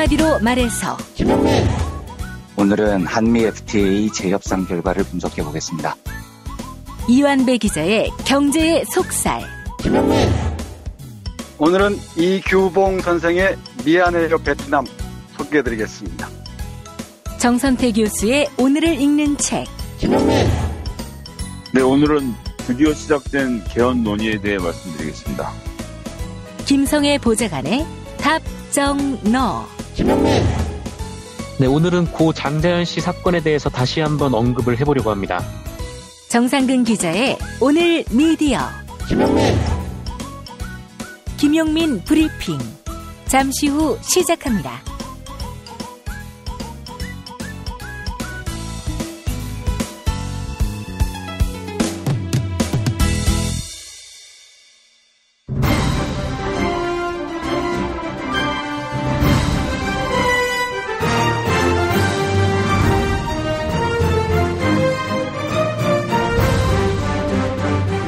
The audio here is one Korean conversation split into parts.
한마디로 말해서 오늘은 한미 FTA 재협상 결과를 분석해 보겠습니다. 이완배 기자의 경제의 속살. 오늘은 이규봉 선생의 미안해요 베트남 소개해드리겠습니다. 정선태 교수의 오늘을 읽는 책. 네, 오늘은 드디어 시작된 개헌 논의에 대해 말씀드리겠습니다. 김성애 보좌관의 답정너. 네, 오늘은 고 장자연 씨 사건에 대해서 다시 한번 언급을 해보려고 합니다. 정상근 기자의 오늘 미디어. 김용민 브리핑. 잠시 후 시작합니다.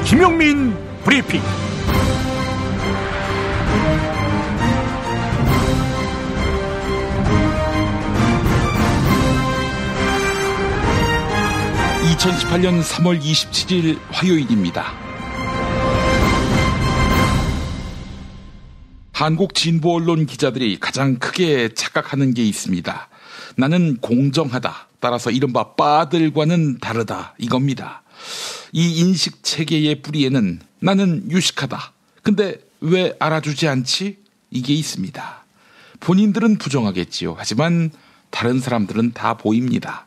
김용민 브리핑. (2018년 3월 27일) 화요일입니다. 한국 진보 언론 기자들이 가장 크게 착각하는 게 있습니다. 나는 공정하다. 따라서 이른바 빠들과는 다르다. 이겁니다. 이 인식 체계의 뿌리에는 나는 유식하다. 근데 왜 알아주지 않지? 이게 있습니다. 본인들은 부정하겠지요. 하지만 다른 사람들은 다 보입니다.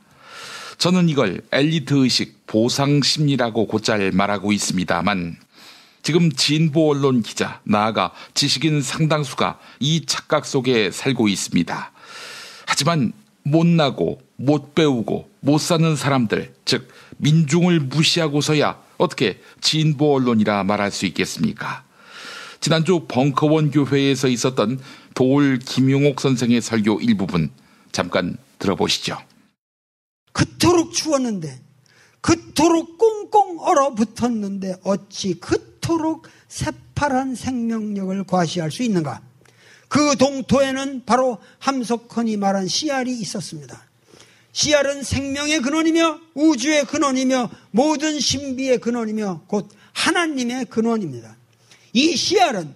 저는 이걸 엘리트 의식, 보상 심리라고 곧잘 말하고 있습니다만 지금 진보 언론 기자, 나아가 지식인 상당수가 이 착각 속에 살고 있습니다. 하지만 못나고 못 배우고 못 사는 사람들, 즉 민중을 무시하고서야 어떻게 진보 언론이라 말할 수 있겠습니까? 지난주 벙커원 교회에서 있었던 도올 김용옥 선생의 설교 일부분 잠깐 들어보시죠. 그토록 추웠는데, 그토록 꽁꽁 얼어붙었는데 어찌 그토록 새파란 생명력을 과시할 수 있는가? 그 동토에는 바로 함석헌이 말한 씨알이 있었습니다. 씨알은 생명의 근원이며 우주의 근원이며 모든 신비의 근원이며 곧 하나님의 근원입니다. 이 씨알은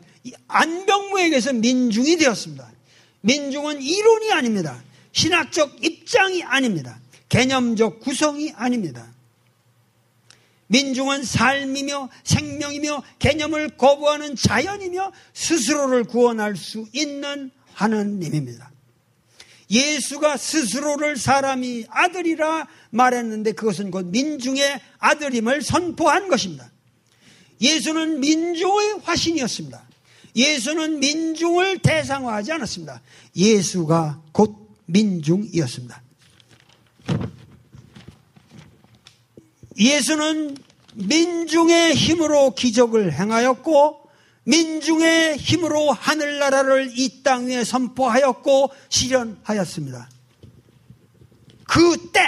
안병무에게서 민중이 되었습니다. 민중은 이론이 아닙니다. 신학적 입장이 아닙니다. 개념적 구성이 아닙니다. 민중은 삶이며 생명이며 개념을 거부하는 자연이며 스스로를 구원할 수 있는 하나님입니다. 예수가 스스로를 사람이 아들이라 말했는데 그것은 곧 민중의 아들임을 선포한 것입니다. 예수는 민중의 화신이었습니다. 예수는 민중을 대상화하지 않았습니다. 예수가 곧 민중이었습니다. 예수는 민중의 힘으로 기적을 행하였고 민중의 힘으로 하늘나라를 이 땅 위에 선포하였고 실현하였습니다. 그 때,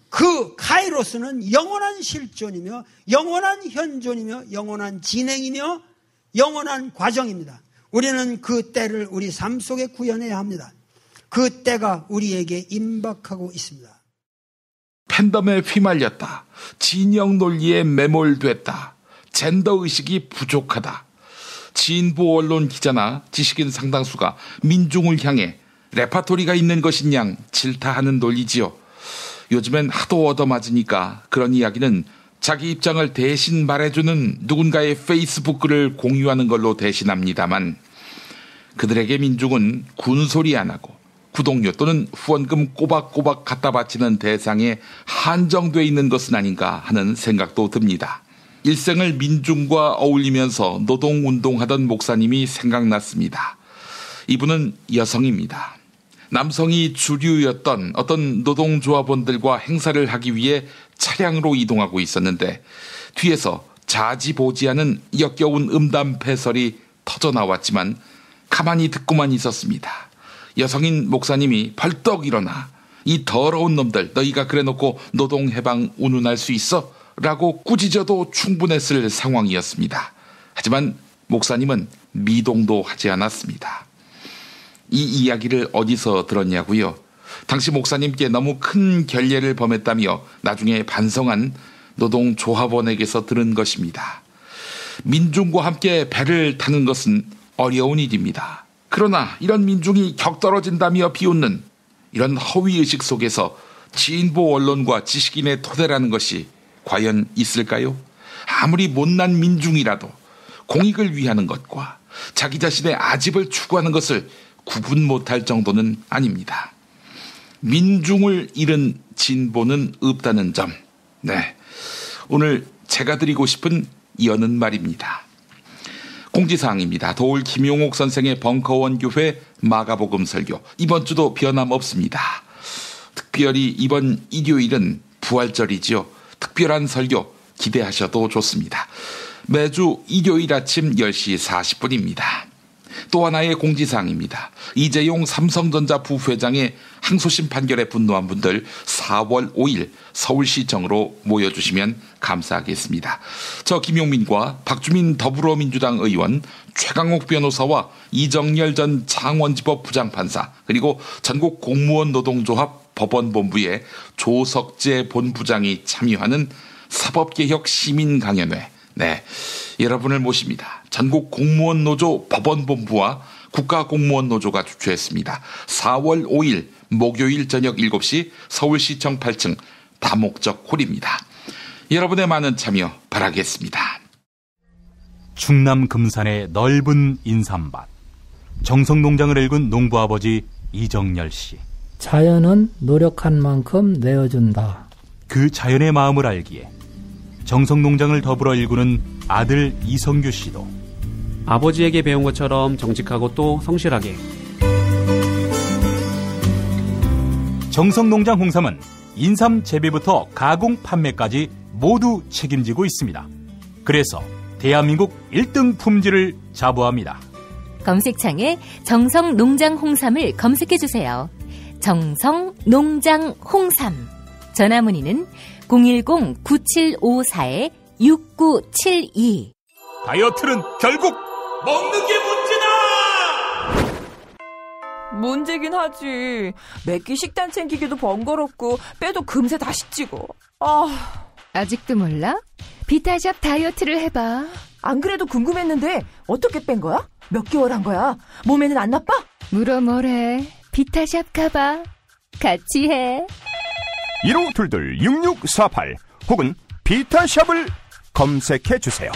그 카이로스는 영원한 실존이며 영원한 현존이며 영원한 진행이며 영원한 과정입니다. 우리는 그 때를 우리 삶 속에 구현해야 합니다. 그 때가 우리에게 임박하고 있습니다. 팬덤에 휘말렸다. 진영 논리에 매몰됐다. 젠더의식이 부족하다. 진보 언론 기자나 지식인 상당수가 민중을 향해 레파토리가 있는 것인양 질타하는 논리지요. 요즘엔 하도 얻어맞으니까 그런 이야기는 자기 입장을 대신 말해주는 누군가의 페이스북 글을 공유하는 걸로 대신합니다만 그들에게 민중은 군소리 안 하고 구독료 또는 후원금 꼬박꼬박 갖다 바치는 대상에 한정돼 있는 것은 아닌가 하는 생각도 듭니다. 일생을 민중과 어울리면서 노동운동하던 목사님이 생각났습니다. 이분은 여성입니다. 남성이 주류였던 어떤 노동조합원들과 행사를 하기 위해 차량으로 이동하고 있었는데 뒤에서 자지보지하는 역겨운 음담패설이 터져나왔지만 가만히 듣고만 있었습니다. 여성인 목사님이 벌떡 일어나 이 더러운 놈들 너희가 그래놓고 노동해방 운운할 수 있어? 라고 꾸짖어도 충분했을 상황이었습니다. 하지만 목사님은 미동도 하지 않았습니다. 이 이야기를 어디서 들었냐고요? 당시 목사님께 너무 큰 결례를 범했다며 나중에 반성한 노동조합원에게서 들은 것입니다. 민중과 함께 배를 타는 것은 어려운 일입니다. 그러나 이런 민중이 격떨어진다며 비웃는 이런 허위의식 속에서 진보 언론과 지식인의 토대라는 것이 과연 있을까요? 아무리 못난 민중이라도 공익을 위하는 것과 자기 자신의 아집을 추구하는 것을 구분 못할 정도는 아닙니다. 민중을 잃은 진보는 없다는 점. 네, 오늘 제가 드리고 싶은 이어는 말입니다. 공지사항입니다. 도올 김용옥 선생의 벙커원 교회 마가복음 설교. 이번 주도 변함없습니다. 특별히 이번 일요일은 부활절이지요. 특별한 설교 기대하셔도 좋습니다. 매주 일요일 아침 10시 40분입니다. 또 하나의 공지사항입니다. 이재용 삼성전자 부회장의 항소심 판결에 분노한 분들 4월 5일 서울시청으로 모여주시면 감사하겠습니다. 저 김용민과 박주민 더불어민주당 의원, 최강욱 변호사와 이정열 전 창원지법 부장판사, 그리고 전국 공무원 노동조합 법원본부의 조석재 본부장이 참여하는 사법개혁 시민강연회. 네, 여러분을 모십니다. 전국 공무원 노조 법원본부와 국가공무원 노조가 주최했습니다. 4월 5일 목요일 저녁 7시 서울시청 8층 다목적 홀입니다. 여러분의 많은 참여 바라겠습니다. 충남 금산의 넓은 인삼밭, 정성농장을 일군 농부아버지 이정열 씨. 자연은 노력한 만큼 내어준다. 그 자연의 마음을 알기에 정성농장을 더불어 일구는 아들 이성규 씨도 아버지에게 배운 것처럼 정직하고 또 성실하게. 정성농장 홍삼은 인삼 재배부터 가공 판매까지 모두 책임지고 있습니다. 그래서 대한민국 1등 품질을 자부합니다. 검색창에 정성농장 홍삼을 검색해주세요. 정성농장 홍삼. 전화문의는 010-9754-6972. 다이어트는 결국 먹는 게 문제다! 문제긴 하지. 매끼 식단 챙기기도 번거롭고 빼도 금세 다시 찌고. 아직도 몰라? 비타샵 다이어트를 해봐. 안 그래도 궁금했는데 어떻게 뺀 거야? 몇 개월 한 거야? 몸에는 안 나빠? 물어 뭐래. 비타샵 가봐. 같이 해. 1522-6648 혹은 비타샵을 검색해주세요.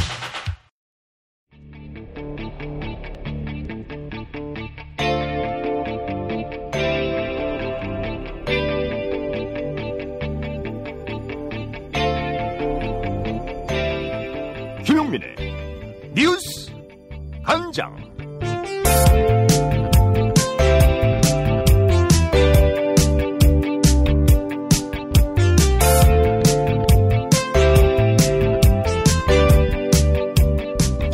김용민의 뉴스 간장.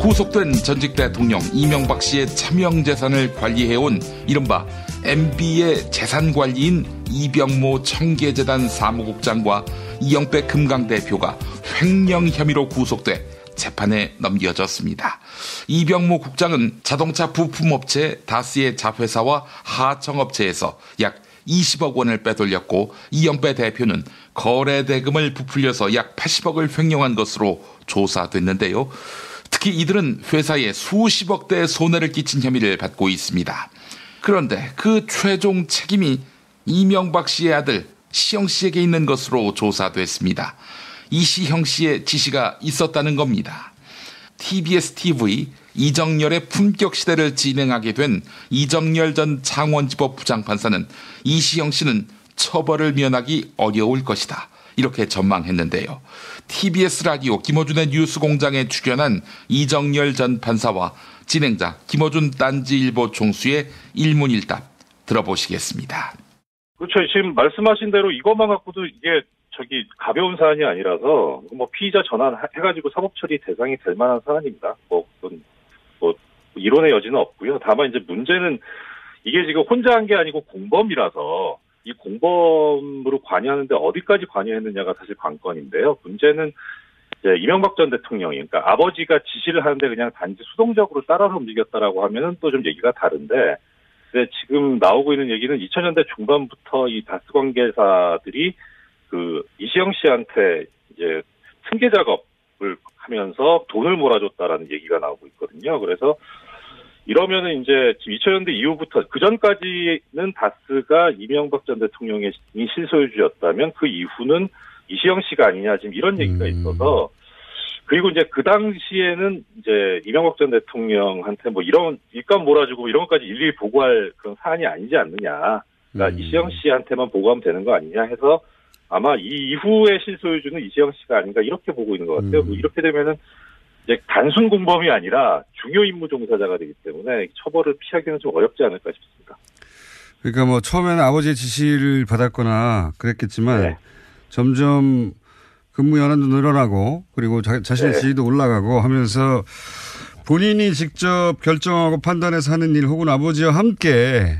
구속된 전직 대통령 이명박 씨의 차명 재산을 관리해온 이른바 MB의 재산관리인 이병모 청계재단 사무국장과 이영배 금강 대표가 횡령 혐의로 구속돼 재판에 넘겨졌습니다. 이병모 국장은 자동차 부품업체 다스의 자회사와 하청업체에서 약 20억 원을 빼돌렸고, 이영배 대표는 거래 대금을 부풀려서 약 80억을 횡령한 것으로 조사됐는데요. 특히 이들은 회사에 수십억대의 손해를 끼친 혐의를 받고 있습니다. 그런데 그 최종 책임이 이명박 씨의 아들 시영 씨에게 있는 것으로 조사됐습니다. 이시형 씨의 지시가 있었다는 겁니다. TBS TV 이정열의 품격시대를 진행하게 된 이정열 전 창원지법 부장판사는 이시형 씨는 처벌을 면하기 어려울 것이다, 이렇게 전망했는데요. TBS 라디오 김어준의 뉴스공장에 출연한 이정열 전 판사와 진행자 김어준 딴지일보 총수의 일문일답 들어보시겠습니다. 그렇죠. 지금 말씀하신 대로 이것만 갖고도 이게 가벼운 사안이 아니라서 피의자 전환해가지고 사법 처리 대상이 될 만한 사안입니다. 이론의 여지는 없고요. 다만 이제 문제는 이게 지금 혼자 한 게 아니고 공범이라서 이 공범으로 관여하는데 어디까지 관여했느냐가 사실 관건인데요. 문제는 이제 이명박 전 대통령이, 그러니까 아버지가 지시를 하는데 그냥 단지 수동적으로 따라서 움직였다라고 하면은 또 좀 얘기가 다른데, 네, 지금 나오고 있는 얘기는 2000년대 중반부터 이 다스 관계자들이 그 이시영 씨한테 이제 승계 작업을 하면서 돈을 몰아줬다라는 얘기가 나오고 있거든요. 그래서 이러면은 이제 2000년대 이후부터 그 전까지는 다스가 이명박 전 대통령의 실소유주였다면 그 이후는 이시영 씨가 아니냐 지금 이런 얘기가 있어서 그리고 이제 그 당시에는 이제 이명박 전 대통령한테 뭐 이런 일감 몰아주고 이런 것까지 일일이 보고할 그런 사안이 아니지 않느냐. 그러니까 이시영 씨한테만 보고하면 되는 거 아니냐 해서 아마 이 이후의 실소유주는 이시영 씨가 아닌가 이렇게 보고 있는 것 같아요. 뭐 이렇게 되면은 이제 단순 공범이 아니라 중요 임무 종사자가 되기 때문에 처벌을 피하기는 좀 어렵지 않을까 싶습니다. 그러니까 뭐 처음에는 아버지의 지시를 받았거나 그랬겠지만 네. 점점 근무 연한도 늘어나고 그리고 자신의 네. 지위도 올라가고 하면서 본인이 직접 결정하고 판단해서 하는 일 혹은 아버지와 함께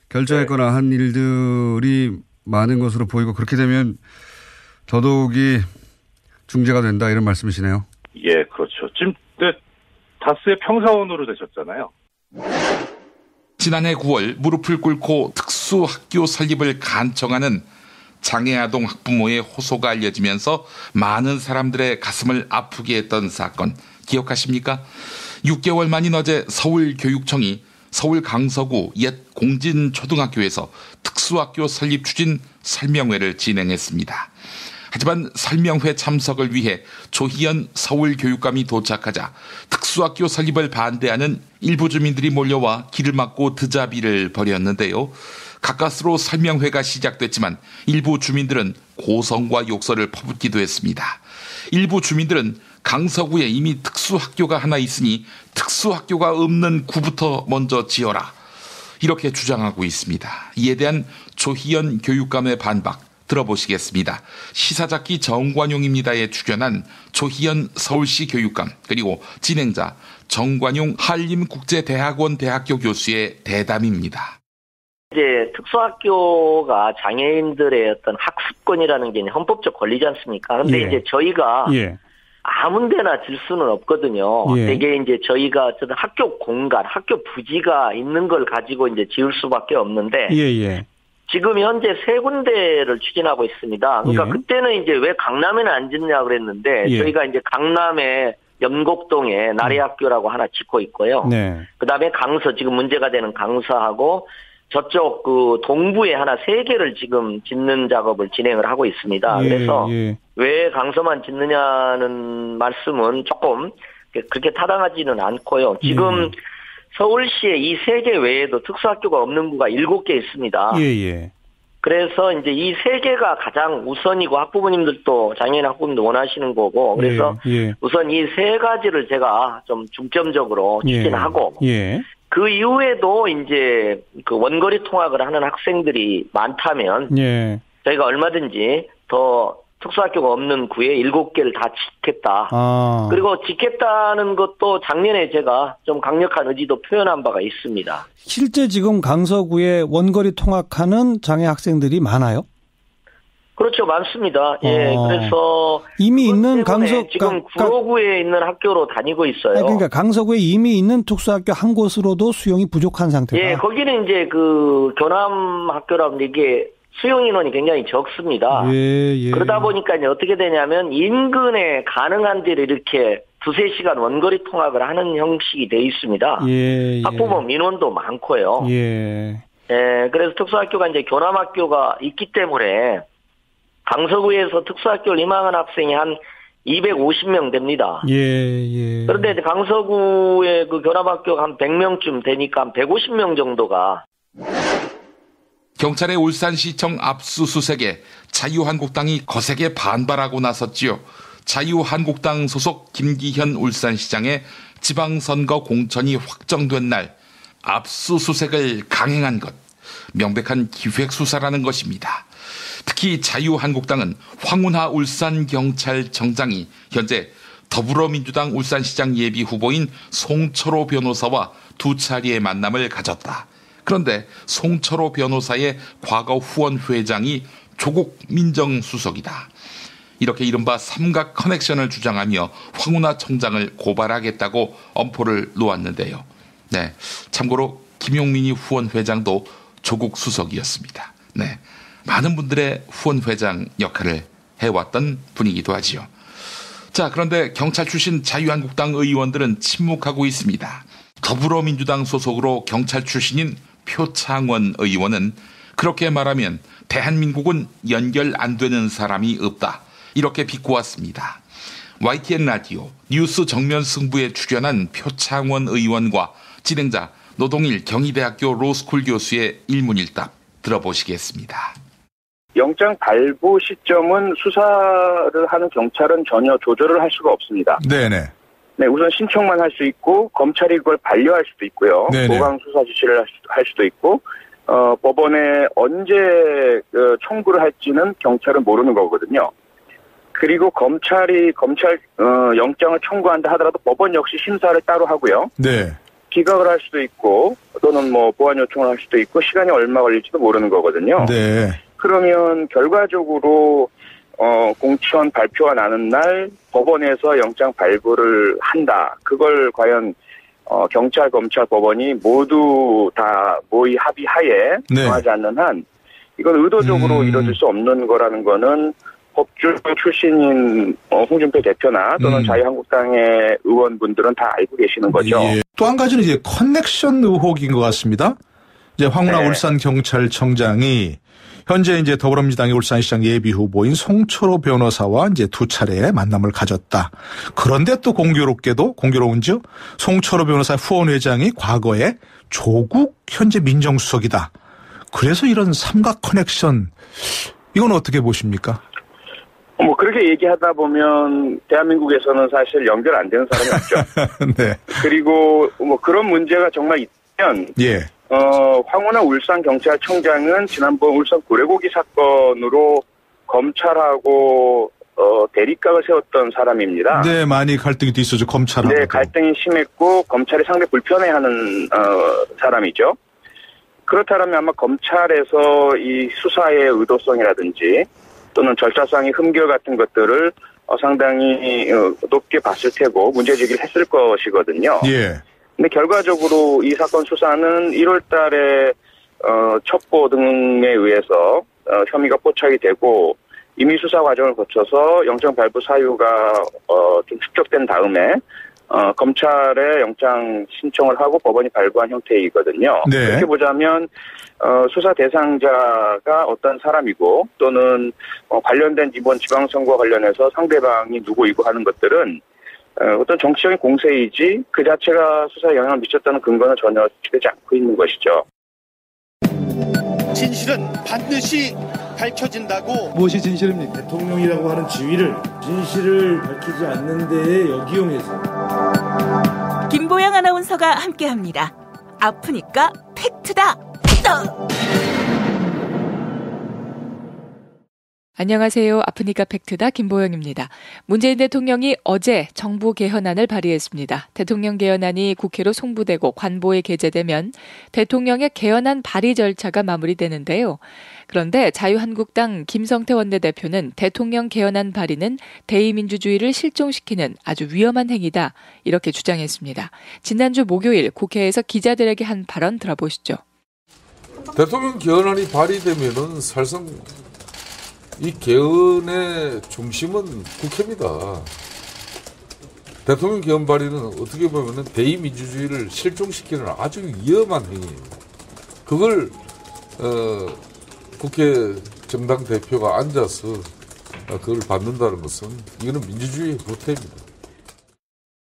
결정했거나 한 일들이 많은 것으로 보이고 그렇게 되면 더더욱이 중재가 된다 이런 말씀이시네요. 예, 그렇죠. 지금 다스의 평사원으로 되셨잖아요. 지난해 9월 무릎을 꿇고 특수학교 설립을 간청하는 장애아동 학부모의 호소가 알려지면서 많은 사람들의 가슴을 아프게 했던 사건 기억하십니까? 6개월 만인 어제 서울교육청이 서울 강서구 옛 공진초등학교에서 특수학교 설립 추진 설명회를 진행했습니다. 하지만 설명회 참석을 위해 조희연 서울교육감이 도착하자 특수학교 설립을 반대하는 일부 주민들이 몰려와 길을 막고 드자비를 벌였는데요. 가까스로 설명회가 시작됐지만 일부 주민들은 고성과 욕설을 퍼붓기도 했습니다. 일부 주민들은 강서구에 이미 특수학교가 하나 있으니 특수학교가 없는 구부터 먼저 지어라. 이렇게 주장하고 있습니다. 이에 대한 조희연 교육감의 반박 들어보시겠습니다. 시사잡기 정관용입니다에 출연한 조희연 서울시 교육감 그리고 진행자 정관용 한림국제대학원 대학교 교수의 대담입니다. 이제 특수학교가 장애인들의 어떤 학습권이라는 게 헌법적 권리지 않습니까? 근데 예. 이제 저희가 예. 아무 데나 질 수는 없거든요. 예. 되게 이제 저희가 어떤 학교 공간, 학교 부지가 있는 걸 가지고 이제 지을 수밖에 없는데 예. 지금 현재 3군데를 추진하고 있습니다. 그러니까 예. 그때는 이제 왜 강남에는 안 짓냐 그랬는데 예. 저희가 이제 강남에 연곡동에 나래학교라고 하나 짓고 있고요. 네. 그다음에 강서 지금 문제가 되는 강서하고 저쪽 그 동부에 하나 3개를 지금 짓는 작업을 진행을 하고 있습니다. 그래서 왜 강서만 짓느냐는 말씀은 조금 그렇게 타당하지는 않고요. 지금 서울시에 이 3개 외에도 특수학교가 없는 구가 7개 있습니다. 그래서 이제 이 3개가 가장 우선이고 학부모님들도 장애인 학부모님도 원하시는 거고 그래서 우선 이 3가지를 제가 좀 중점적으로 추진하고 그 이후에도 이제 그 원거리 통학을 하는 학생들이 많다면 저희가 얼마든지 더 특수학교가 없는 구에 7개를 다 짓겠다. 그리고 짓겠다는 것도 작년에 제가 좀 강력한 의지도 표현한 바가 있습니다. 실제 지금 강서구에 원거리 통학하는 장애 학생들이 많아요? 그렇죠, 많습니다. 예, 그래서 이미 있는 강서 지금 구로구에 있는 학교로 다니고 있어요. 그러니까 강서구에 이미 있는 특수학교 한 곳으로도 수용이 부족한 상태다. 예, 거기는 이제 그 교남 학교라고 이게 수용 인원이 굉장히 적습니다. 그러다 보니까 이제 어떻게 되냐면 인근에 가능한 데를 이렇게 2-3시간 원거리 통학을 하는 형식이 돼 있습니다. 학부모 민원도 많고요. 그래서 특수학교가 이제 교남학교가 있기 때문에 강서구에서 특수학교를 임하는 학생이 한 250명 됩니다. 그런데 이제 강서구의 그 교남학교가 한 100명쯤 되니까 한 150명 정도가 경찰의 울산시청 압수수색에 자유한국당이 거세게 반발하고 나섰지요. 자유한국당 소속 김기현 울산시장의 지방선거 공천이 확정된 날 압수수색을 강행한 것, 명백한 기획수사라는 것입니다. 특히 자유한국당은 황운하 울산경찰청장이 현재 더불어민주당 울산시장 예비후보인 송철호 변호사와 2차례의 만남을 가졌다. 그런데 송철호 변호사의 과거 후원 회장이 조국 민정수석이다. 이렇게 이른바 삼각 커넥션을 주장하며 황운하 청장을 고발하겠다고 엄포를 놓았는데요. 네, 참고로 김용민이 후원 회장도 조국 수석이었습니다. 네, 많은 분들의 후원 회장 역할을 해왔던 분이기도 하지요. 자, 그런데 경찰 출신 자유한국당 의원들은 침묵하고 있습니다. 더불어민주당 소속으로 경찰 출신인 표창원 의원은 그렇게 말하면 대한민국은 연결 안 되는 사람이 없다, 이렇게 비꼬았습니다. YTN 라디오 뉴스 정면 승부에 출연한 표창원 의원과 진행자 노동일 경희대학교 로스쿨 교수의 일문일답 들어보시겠습니다. 영장 발부 시점은 수사를 하는 경찰은 전혀 조절을 할 수가 없습니다. 네네. 네, 우선 신청만 할 수 있고 검찰이 그걸 반려할 수도 있고요. 네네. 보강 수사 지시를 할 수도 있고 법원에 언제 청구를 할지는 경찰은 모르는 거거든요. 그리고 검찰 영장을 청구한다 하더라도 법원 역시 심사를 따로 하고요. 네. 기각을 할 수도 있고 또는 뭐 보완 요청을 할 수도 있고 시간이 얼마 걸릴지도 모르는 거거든요. 네. 그러면 결과적으로 공천 발표가 나는 날 법원에서 영장 발부를 한다. 그걸 과연 경찰, 검찰, 법원이 모두 다 모의 합의하에 정하지 않는 한 이건 의도적으로 이뤄질 수 없는 거라는 거는 법조 출신인 홍준표 대표나 또는 자유한국당의 의원분들은 다 알고 계시는 거죠. 예. 또 한 가지는 이제 커넥션 의혹인 것 같습니다. 이제 황운하 네. 울산경찰청장이 현재 이제 더불어민주당의 울산시장 예비 후보인 송철호 변호사와 이제 두 차례 만남을 가졌다. 그런데 또 공교로운지요. 송철호 변호사 후원회장이 과거에 조국 현재 민정수석이다. 그래서 이런 삼각 커넥션, 이건 어떻게 보십니까? 뭐 그렇게 얘기하다 보면 대한민국에서는 사실 연결 안 되는 사람이 없죠. 네. 그리고 뭐 그런 문제가 정말 있으면 예. 황운하 울산경찰청장은 지난번 울산 고래고기 사건으로 검찰하고 대립각을 세웠던 사람입니다. 네, 많이 갈등이 있었죠, 검찰하고. 네, 갈등이 심했고 검찰이 상당히 불편해하는 사람이죠. 그렇다면 아마 검찰에서 이 수사의 의도성이라든지 또는 절차상의 흠결 같은 것들을 상당히 높게 봤을 테고 문제제기를 했을 것이거든요. 예. 근데 결과적으로 이 사건 수사는 1월 달에 첩보 등에 의해서 혐의가 포착이 되고 이미 수사 과정을 거쳐서 영장 발부 사유가 좀 축적된 다음에 검찰에 영장 신청을 하고 법원이 발부한 형태이거든요. 네. 그렇게 보자면 수사 대상자가 어떤 사람이고 또는 관련된 이번 지방선거 관련해서 상대방이 누구이고 하는 것들은 어떤 정치적인 공세이지 그 자체가 수사에 영향을 미쳤다는 근거는 전혀 되지 않고 있는 것이죠. 진실은 반드시 밝혀진다고. 무엇이 진실입니까? 대통령이라고 하는 지위를 진실을 밝히지 않는 데에 역이용해서. 김보영 아나운서가 함께합니다. 아프니까 팩트다. 안녕하세요. 아프니까 팩트다 김보영입니다. 문재인 대통령이 어제 정부 개헌안을 발의했습니다. 대통령 개헌안이 국회로 송부되고 관보에 게재되면 대통령의 개헌안 발의 절차가 마무리되는데요. 그런데 자유한국당 김성태 원내대표는 대통령 개헌안 발의는 대의민주주의를 실종시키는 아주 위험한 행위다, 이렇게 주장했습니다. 지난주 목요일 국회에서 기자들에게 한 발언 들어보시죠. 대통령 개헌안이 발의되면은 사실상 이 개헌의 중심은 국회입니다. 대통령 개헌 발의는 어떻게 보면은 대의민주주의를 실종시키는 아주 위험한 행위예요. 그걸 국회 정당 대표가 앉아서 그걸 받는다는 것은 이거는 민주주의의 후퇴입니다.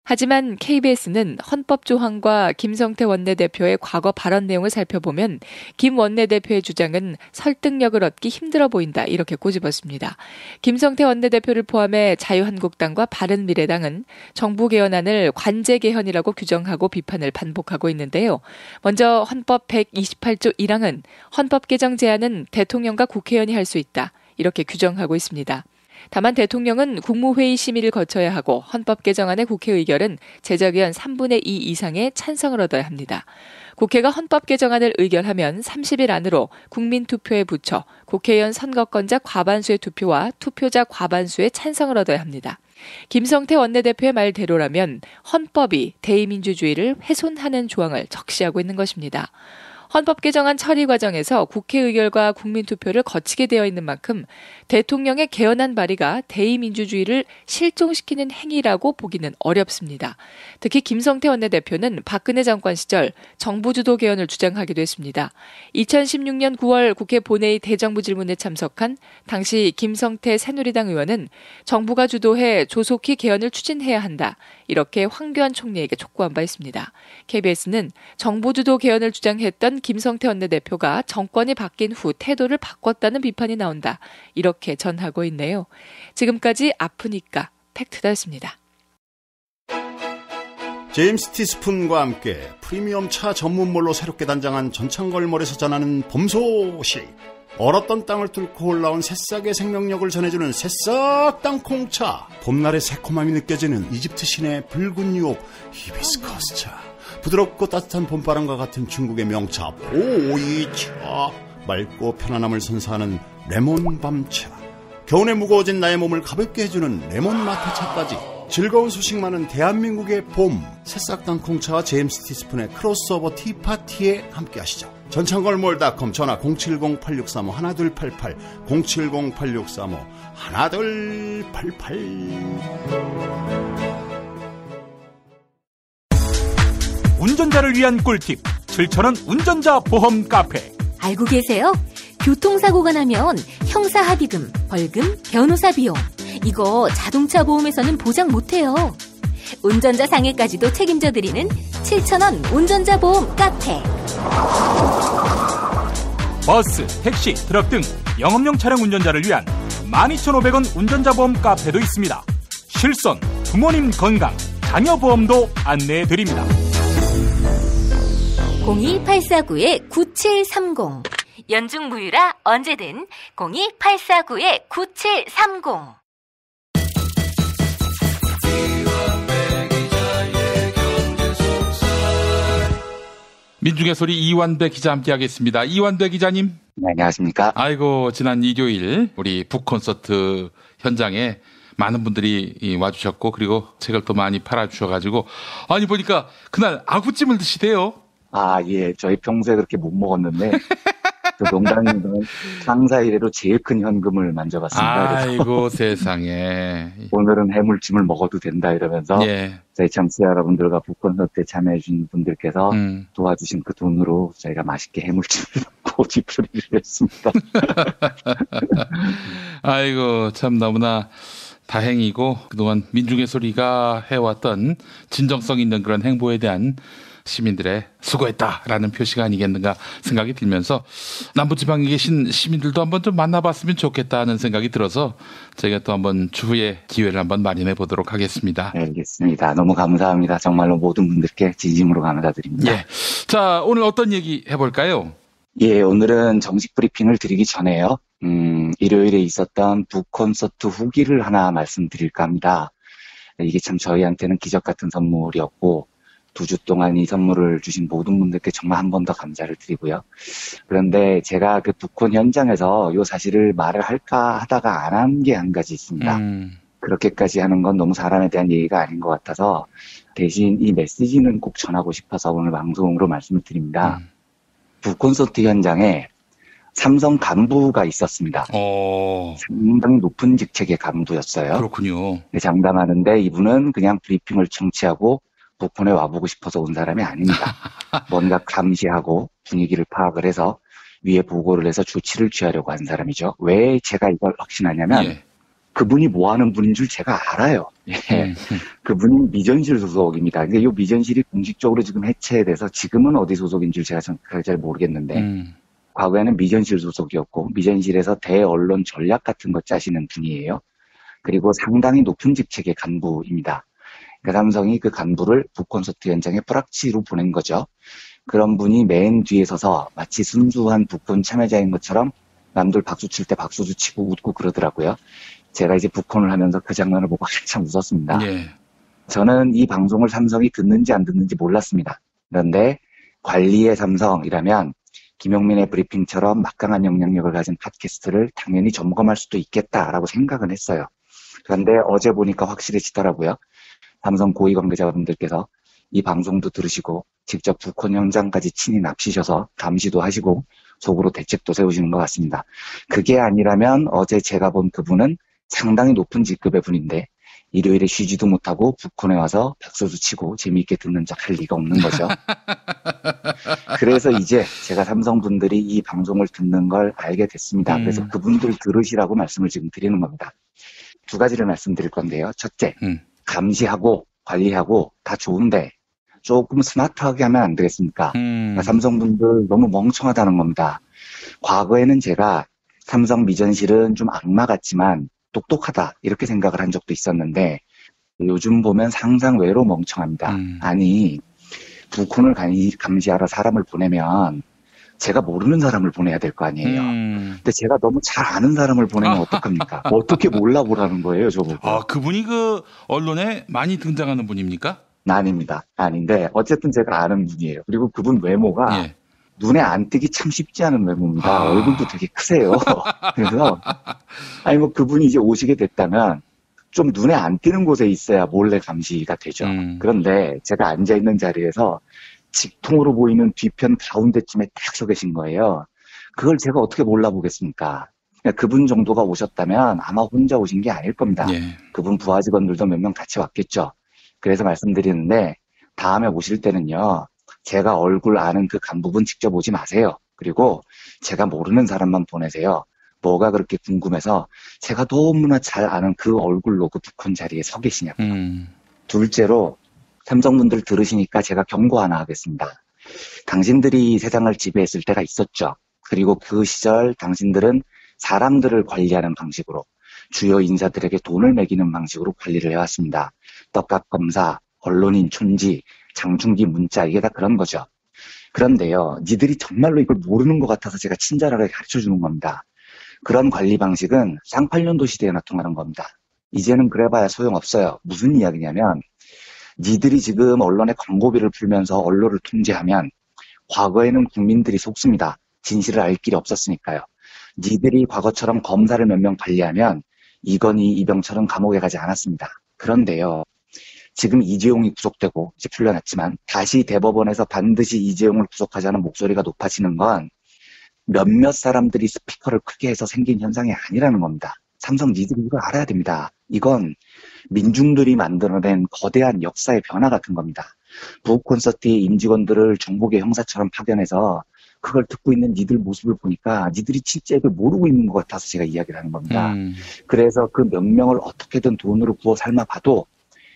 하지만 KBS는 헌법 조항과 김성태 원내대표의 과거 발언 내용을 살펴보면 김 원내대표의 주장은 설득력을 얻기 힘들어 보인다, 이렇게 꼬집었습니다. 김성태 원내대표를 포함해 자유한국당과 바른미래당은 정부 개헌안을 관제 개헌이라고 규정하고 비판을 반복하고 있는데요. 먼저 헌법 128조 1항은 헌법 개정 제안은 대통령과 국회의원이 할 수 있다, 이렇게 규정하고 있습니다. 다만 대통령은 국무회의 심의를 거쳐야 하고 헌법 개정안의 국회 의결은 제적의원 3분의 2 이상의 찬성을 얻어야 합니다. 국회가 헌법 개정안을 의결하면 30일 안으로 국민투표에 붙여 국회의원 선거권자 과반수의 투표와 투표자 과반수의 찬성을 얻어야 합니다. 김성태 원내대표의 말대로라면 헌법이 대의민주주의를 훼손하는 조항을 적시하고 있는 것입니다. 헌법 개정안 처리 과정에서 국회 의결과 국민투표를 거치게 되어 있는 만큼 대통령의 개헌안 발의가 대의민주주의를 실종시키는 행위라고 보기는 어렵습니다. 특히 김성태 원내대표는 박근혜 정권 시절 정부주도 개헌을 주장하기도 했습니다. 2016년 9월 국회 본회의 대정부 질문에 참석한 당시 김성태 새누리당 의원은 정부가 주도해 조속히 개헌을 추진해야 한다. 이렇게 황교안 총리에게 촉구한 바 있습니다. KBS는 정부주도 개헌을 주장했던 김성태 원내대표가 정권이 바뀐 후 태도를 바꿨다는 비판이 나온다. 이렇게 전하고 있네요. 지금까지 아프니까 팩트다였습니다. 제임스 티스푼과 함께 프리미엄 차 전문몰로 새롭게 단장한 전창걸몰에서 전하는 봄 소식. 얼었던 땅을 뚫고 올라온 새싹의 생명력을 전해주는 새싹 땅콩차. 봄날의 새콤함이 느껴지는 이집트 신의 붉은 유혹 히비스커스 차. 부드럽고 따뜻한 봄바람과 같은 중국의 명차 보이차. 맑고 편안함을 선사하는 레몬 밤차. 겨울에 무거워진 나의 몸을 가볍게 해주는 레몬 마트차까지 즐거운 소식 많은 대한민국의 봄. 새싹 땅콩차와 제임스 티스푼의 크로스오버 티파티에 함께하시죠. 전창걸몰닷컴 전화 070-8635-1288 070-8635-1288. 운전자를 위한 꿀팁 7,000원 운전자 보험 카페. 알고 계세요? 교통사고가 나면 형사합의금, 벌금, 변호사 비용 이거 자동차 보험에서는 보장 못해요. 운전자 상해까지도 책임져드리는 7,000원 운전자 보험 카페. 버스, 택시, 트럭 등 영업용 차량 운전자를 위한 12,500원 운전자 보험 카페도 있습니다. 실손, 부모님 건강, 자녀 보험도 안내해드립니다. 02849-9730 연중 무휴라 언제든 02849-9730. 민중의 소리 이완배 기자 함께하겠습니다. 이완배 기자님. 네, 안녕하십니까. 아이고, 지난 일요일 우리 북콘서트 현장에 많은 분들이 와주셨고 그리고 책을 또 많이 팔아주셔가지고 아니 보니까 그날 아구찜을 드시대요. 아, 예. 저희 평소에 그렇게 못 먹었는데 그 농담이면 장사 이래로 제일 큰 현금을 만져봤습니다. 아이고 세상에. 오늘은 해물찜을 먹어도 된다 이러면서 예. 저희 청취자 여러분들과 북콘서트에 참여해 주신 분들께서 도와주신 그 돈으로 저희가 맛있게 해물찜을 먹고 집수리를 했습니다. 아이고 참 너무나 다행이고 그동안 민중의 소리가 해왔던 진정성 있는 그런 행보에 대한 시민들의 수고했다라는 표시가 아니겠는가 생각이 들면서 남부지방에 계신 시민들도 한번 좀 만나봤으면 좋겠다는 생각이 들어서 저희가 또 한번 추후에 기회를 한번 마련해 보도록 하겠습니다. 알겠습니다. 너무 감사합니다. 정말로 모든 분들께 진심으로 감사드립니다. 예. 자, 오늘 어떤 얘기 해볼까요? 예, 오늘은 정식 브리핑을 드리기 전에요. 일요일에 있었던 북콘서트 후기를 하나 말씀드릴까 합니다. 이게 참 저희한테는 기적 같은 선물이었고 2주 동안 이 선물을 주신 모든 분들께 정말 한 번 더 감사를 드리고요. 그런데 제가 그 북콘 현장에서 이 사실을 말을 할까 하다가 안 한 게 한 가지 있습니다. 그렇게까지 하는 건 너무 사람에 대한 예의가 아닌 것 같아서 대신 이 메시지는 꼭 전하고 싶어서 오늘 방송으로 말씀을 드립니다. 북콘서트 현장에 삼성 간부가 있었습니다. 상당히 높은 직책의 간부였어요. 그렇군요. 장담하는데 이분은 그냥 브리핑을 청취하고 북콘에 와보고 싶어서 온 사람이 아닙니다. 뭔가 감시하고 분위기를 파악을 해서 위에 보고를 해서 조치를 취하려고 한 사람이죠. 왜 제가 이걸 확신하냐면 그분이 뭐 하는 분인 줄 제가 알아요. 예. 그분이 미전실 소속입니다. 근데 이 미전실이 공식적으로 지금 해체돼서 지금은 어디 소속인 줄 제가 잘 모르겠는데 과거에는 미전실 소속이었고 미전실에서 대언론 전략 같은 거 짜시는 분이에요. 그리고 상당히 높은 직책의 간부입니다. 그러니까 삼성이 그 간부를 북콘서트 현장에 뿌락치로 보낸 거죠. 그런 분이 맨 뒤에 서서 마치 순수한 북콘 참여자인 것처럼 남들 박수 칠 때 박수도 치고 웃고 그러더라고요. 제가 이제 북콘을 하면서 그 장면을 보고 참 웃었습니다. 예. 저는 이 방송을 삼성이 듣는지 안 듣는지 몰랐습니다. 그런데 관리의 삼성이라면 김용민의 브리핑처럼 막강한 영향력을 가진 팟캐스트를 당연히 점검할 수도 있겠다라고 생각은 했어요. 그런데 어제 보니까 확실해지더라고요. 삼성 고위 관계자분들께서 이 방송도 들으시고 직접 북한 현장까지 친히 납치셔서 감시도 하시고 속으로 대책도 세우시는 것 같습니다. 그게 아니라면 어제 제가 본 그분은 상당히 높은 직급의 분인데 일요일에 쉬지도 못하고 북한에 와서 백서도 치고 재미있게 듣는 척 할 리가 없는 거죠. 그래서 이제 제가 삼성분들이 이 방송을 듣는 걸 알게 됐습니다. 그래서 그분들 들으시라고 말씀을 지금 드리는 겁니다. 두 가지를 말씀드릴 건데요. 첫째, 감시하고 관리하고 다 좋은데 조금 스마트하게 하면 안 되겠습니까? 그러니까 삼성분들 너무 멍청하다는 겁니다. 과거에는 제가 삼성 미전실은 좀 악마 같지만 똑똑하다 이렇게 생각을 한 적도 있었는데 요즘 보면 상상 외로 멍청합니다. 아니 북한을 감시하러 사람을 보내면 제가 모르는 사람을 보내야 될 거 아니에요. 근데 제가 너무 잘 아는 사람을 보내면 어떡합니까? 어떻게 몰라보라는 거예요, 저보고. 아, 그분이 그 언론에 많이 등장하는 분입니까? 아닙니다. 아닌데 어쨌든 제가 아는 분이에요. 그리고 그분 외모가 눈에 안 띄기 참 쉽지 않은 외모입니다. 얼굴도 되게 크세요. 그래서 아니 뭐 그분이 이제 오시게 됐다면 좀 눈에 안 띄는 곳에 있어야 몰래 감시가 되죠. 그런데 제가 앉아있는 자리에서 직통으로 보이는 뒤편 가운데쯤에 딱 서 계신 거예요. 그걸 제가 어떻게 몰라보겠습니까? 그분 정도가 오셨다면 아마 혼자 오신 게 아닐 겁니다. 그분 부하 직원들도 몇 명 같이 왔겠죠. 그래서 말씀드리는데 다음에 오실 때는요. 제가 얼굴 아는 그 간부분 직접 오지 마세요. 그리고 제가 모르는 사람만 보내세요. 뭐가 그렇게 궁금해서 제가 너무나 잘 아는 그 얼굴로 그 북한 자리에 서 계시냐고요. 둘째로 삼성분들 들으시니까 제가 경고 하나 하겠습니다. 당신들이 세상을 지배했을 때가 있었죠. 그리고 그 시절 당신들은 사람들을 관리하는 방식으로 주요 인사들에게 돈을 매기는 방식으로 관리를 해왔습니다. 떡값 검사, 언론인 촌지, 장충기 문자 이게 다 그런 거죠. 그런데요. 니들이 정말로 이걸 모르는 것 같아서 제가 친절하게 가르쳐주는 겁니다. 그런 관리 방식은 쌍팔년도 시대에 나타나는 겁니다. 이제는 그래봐야 소용없어요. 무슨 이야기냐면 니들이 지금 언론에 광고비를 풀면서 언론을 통제하면 과거에는 국민들이 속습니다. 진실을 알 길이 없었으니까요. 니들이 과거처럼 검사를 몇 명 관리하면 이건희, 이병철은 감옥에 가지 않았습니다. 그런데요. 지금 이재용이 구속되고 이제 풀려났지만 다시 대법원에서 반드시 이재용을 구속하자는 목소리가 높아지는 건 몇몇 사람들이 스피커를 크게 해서 생긴 현상이 아니라는 겁니다. 삼성 니들이 이걸 알아야 됩니다. 이건 민중들이 만들어낸 거대한 역사의 변화 같은 겁니다. 부엌 콘서트의 임직원들을 정복의 형사처럼 파견해서 그걸 듣고 있는 니들 모습을 보니까 니들이 진짜 이걸 모르고 있는 것 같아서 제가 이야기를 하는 겁니다. 그래서 그 몇 명을 어떻게든 돈으로 구워 삶아봐도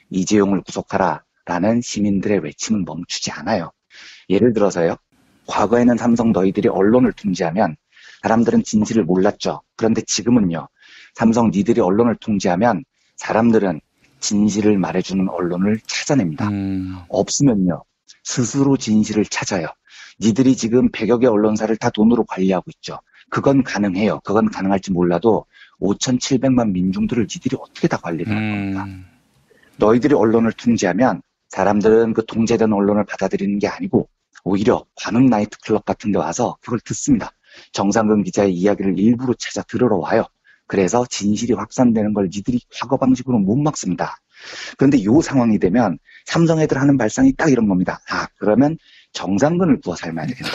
이재용을 구속하라라는 시민들의 외침은 멈추지 않아요. 예를 들어서요. 과거에는 삼성 너희들이 언론을 통제하면 사람들은 진실을 몰랐죠. 그런데 지금은요. 삼성 니들이 언론을 통제하면 사람들은 진실을 말해주는 언론을 찾아냅니다. 없으면요. 스스로 진실을 찾아요. 니들이 지금 100여 개 언론사를 다 돈으로 관리하고 있죠. 그건 가능해요. 그건 가능할지 몰라도 5,700만 민중들을 니들이 어떻게 다 관리를 하는 겁니까? 너희들이 언론을 통제하면 사람들은 그 통제된 언론을 받아들이는 게 아니고 오히려 관음 나이트클럽 같은 데 와서 그걸 듣습니다. 정상근 기자의 이야기를 일부러 찾아 들으러 와요. 그래서 진실이 확산되는 걸 니들이 과거 방식으로 못 막습니다. 그런데 이 상황이 되면 삼성 애들 하는 발상이 딱 이런 겁니다. 아, 그러면 정상근을 구워 삶아야 되겠다.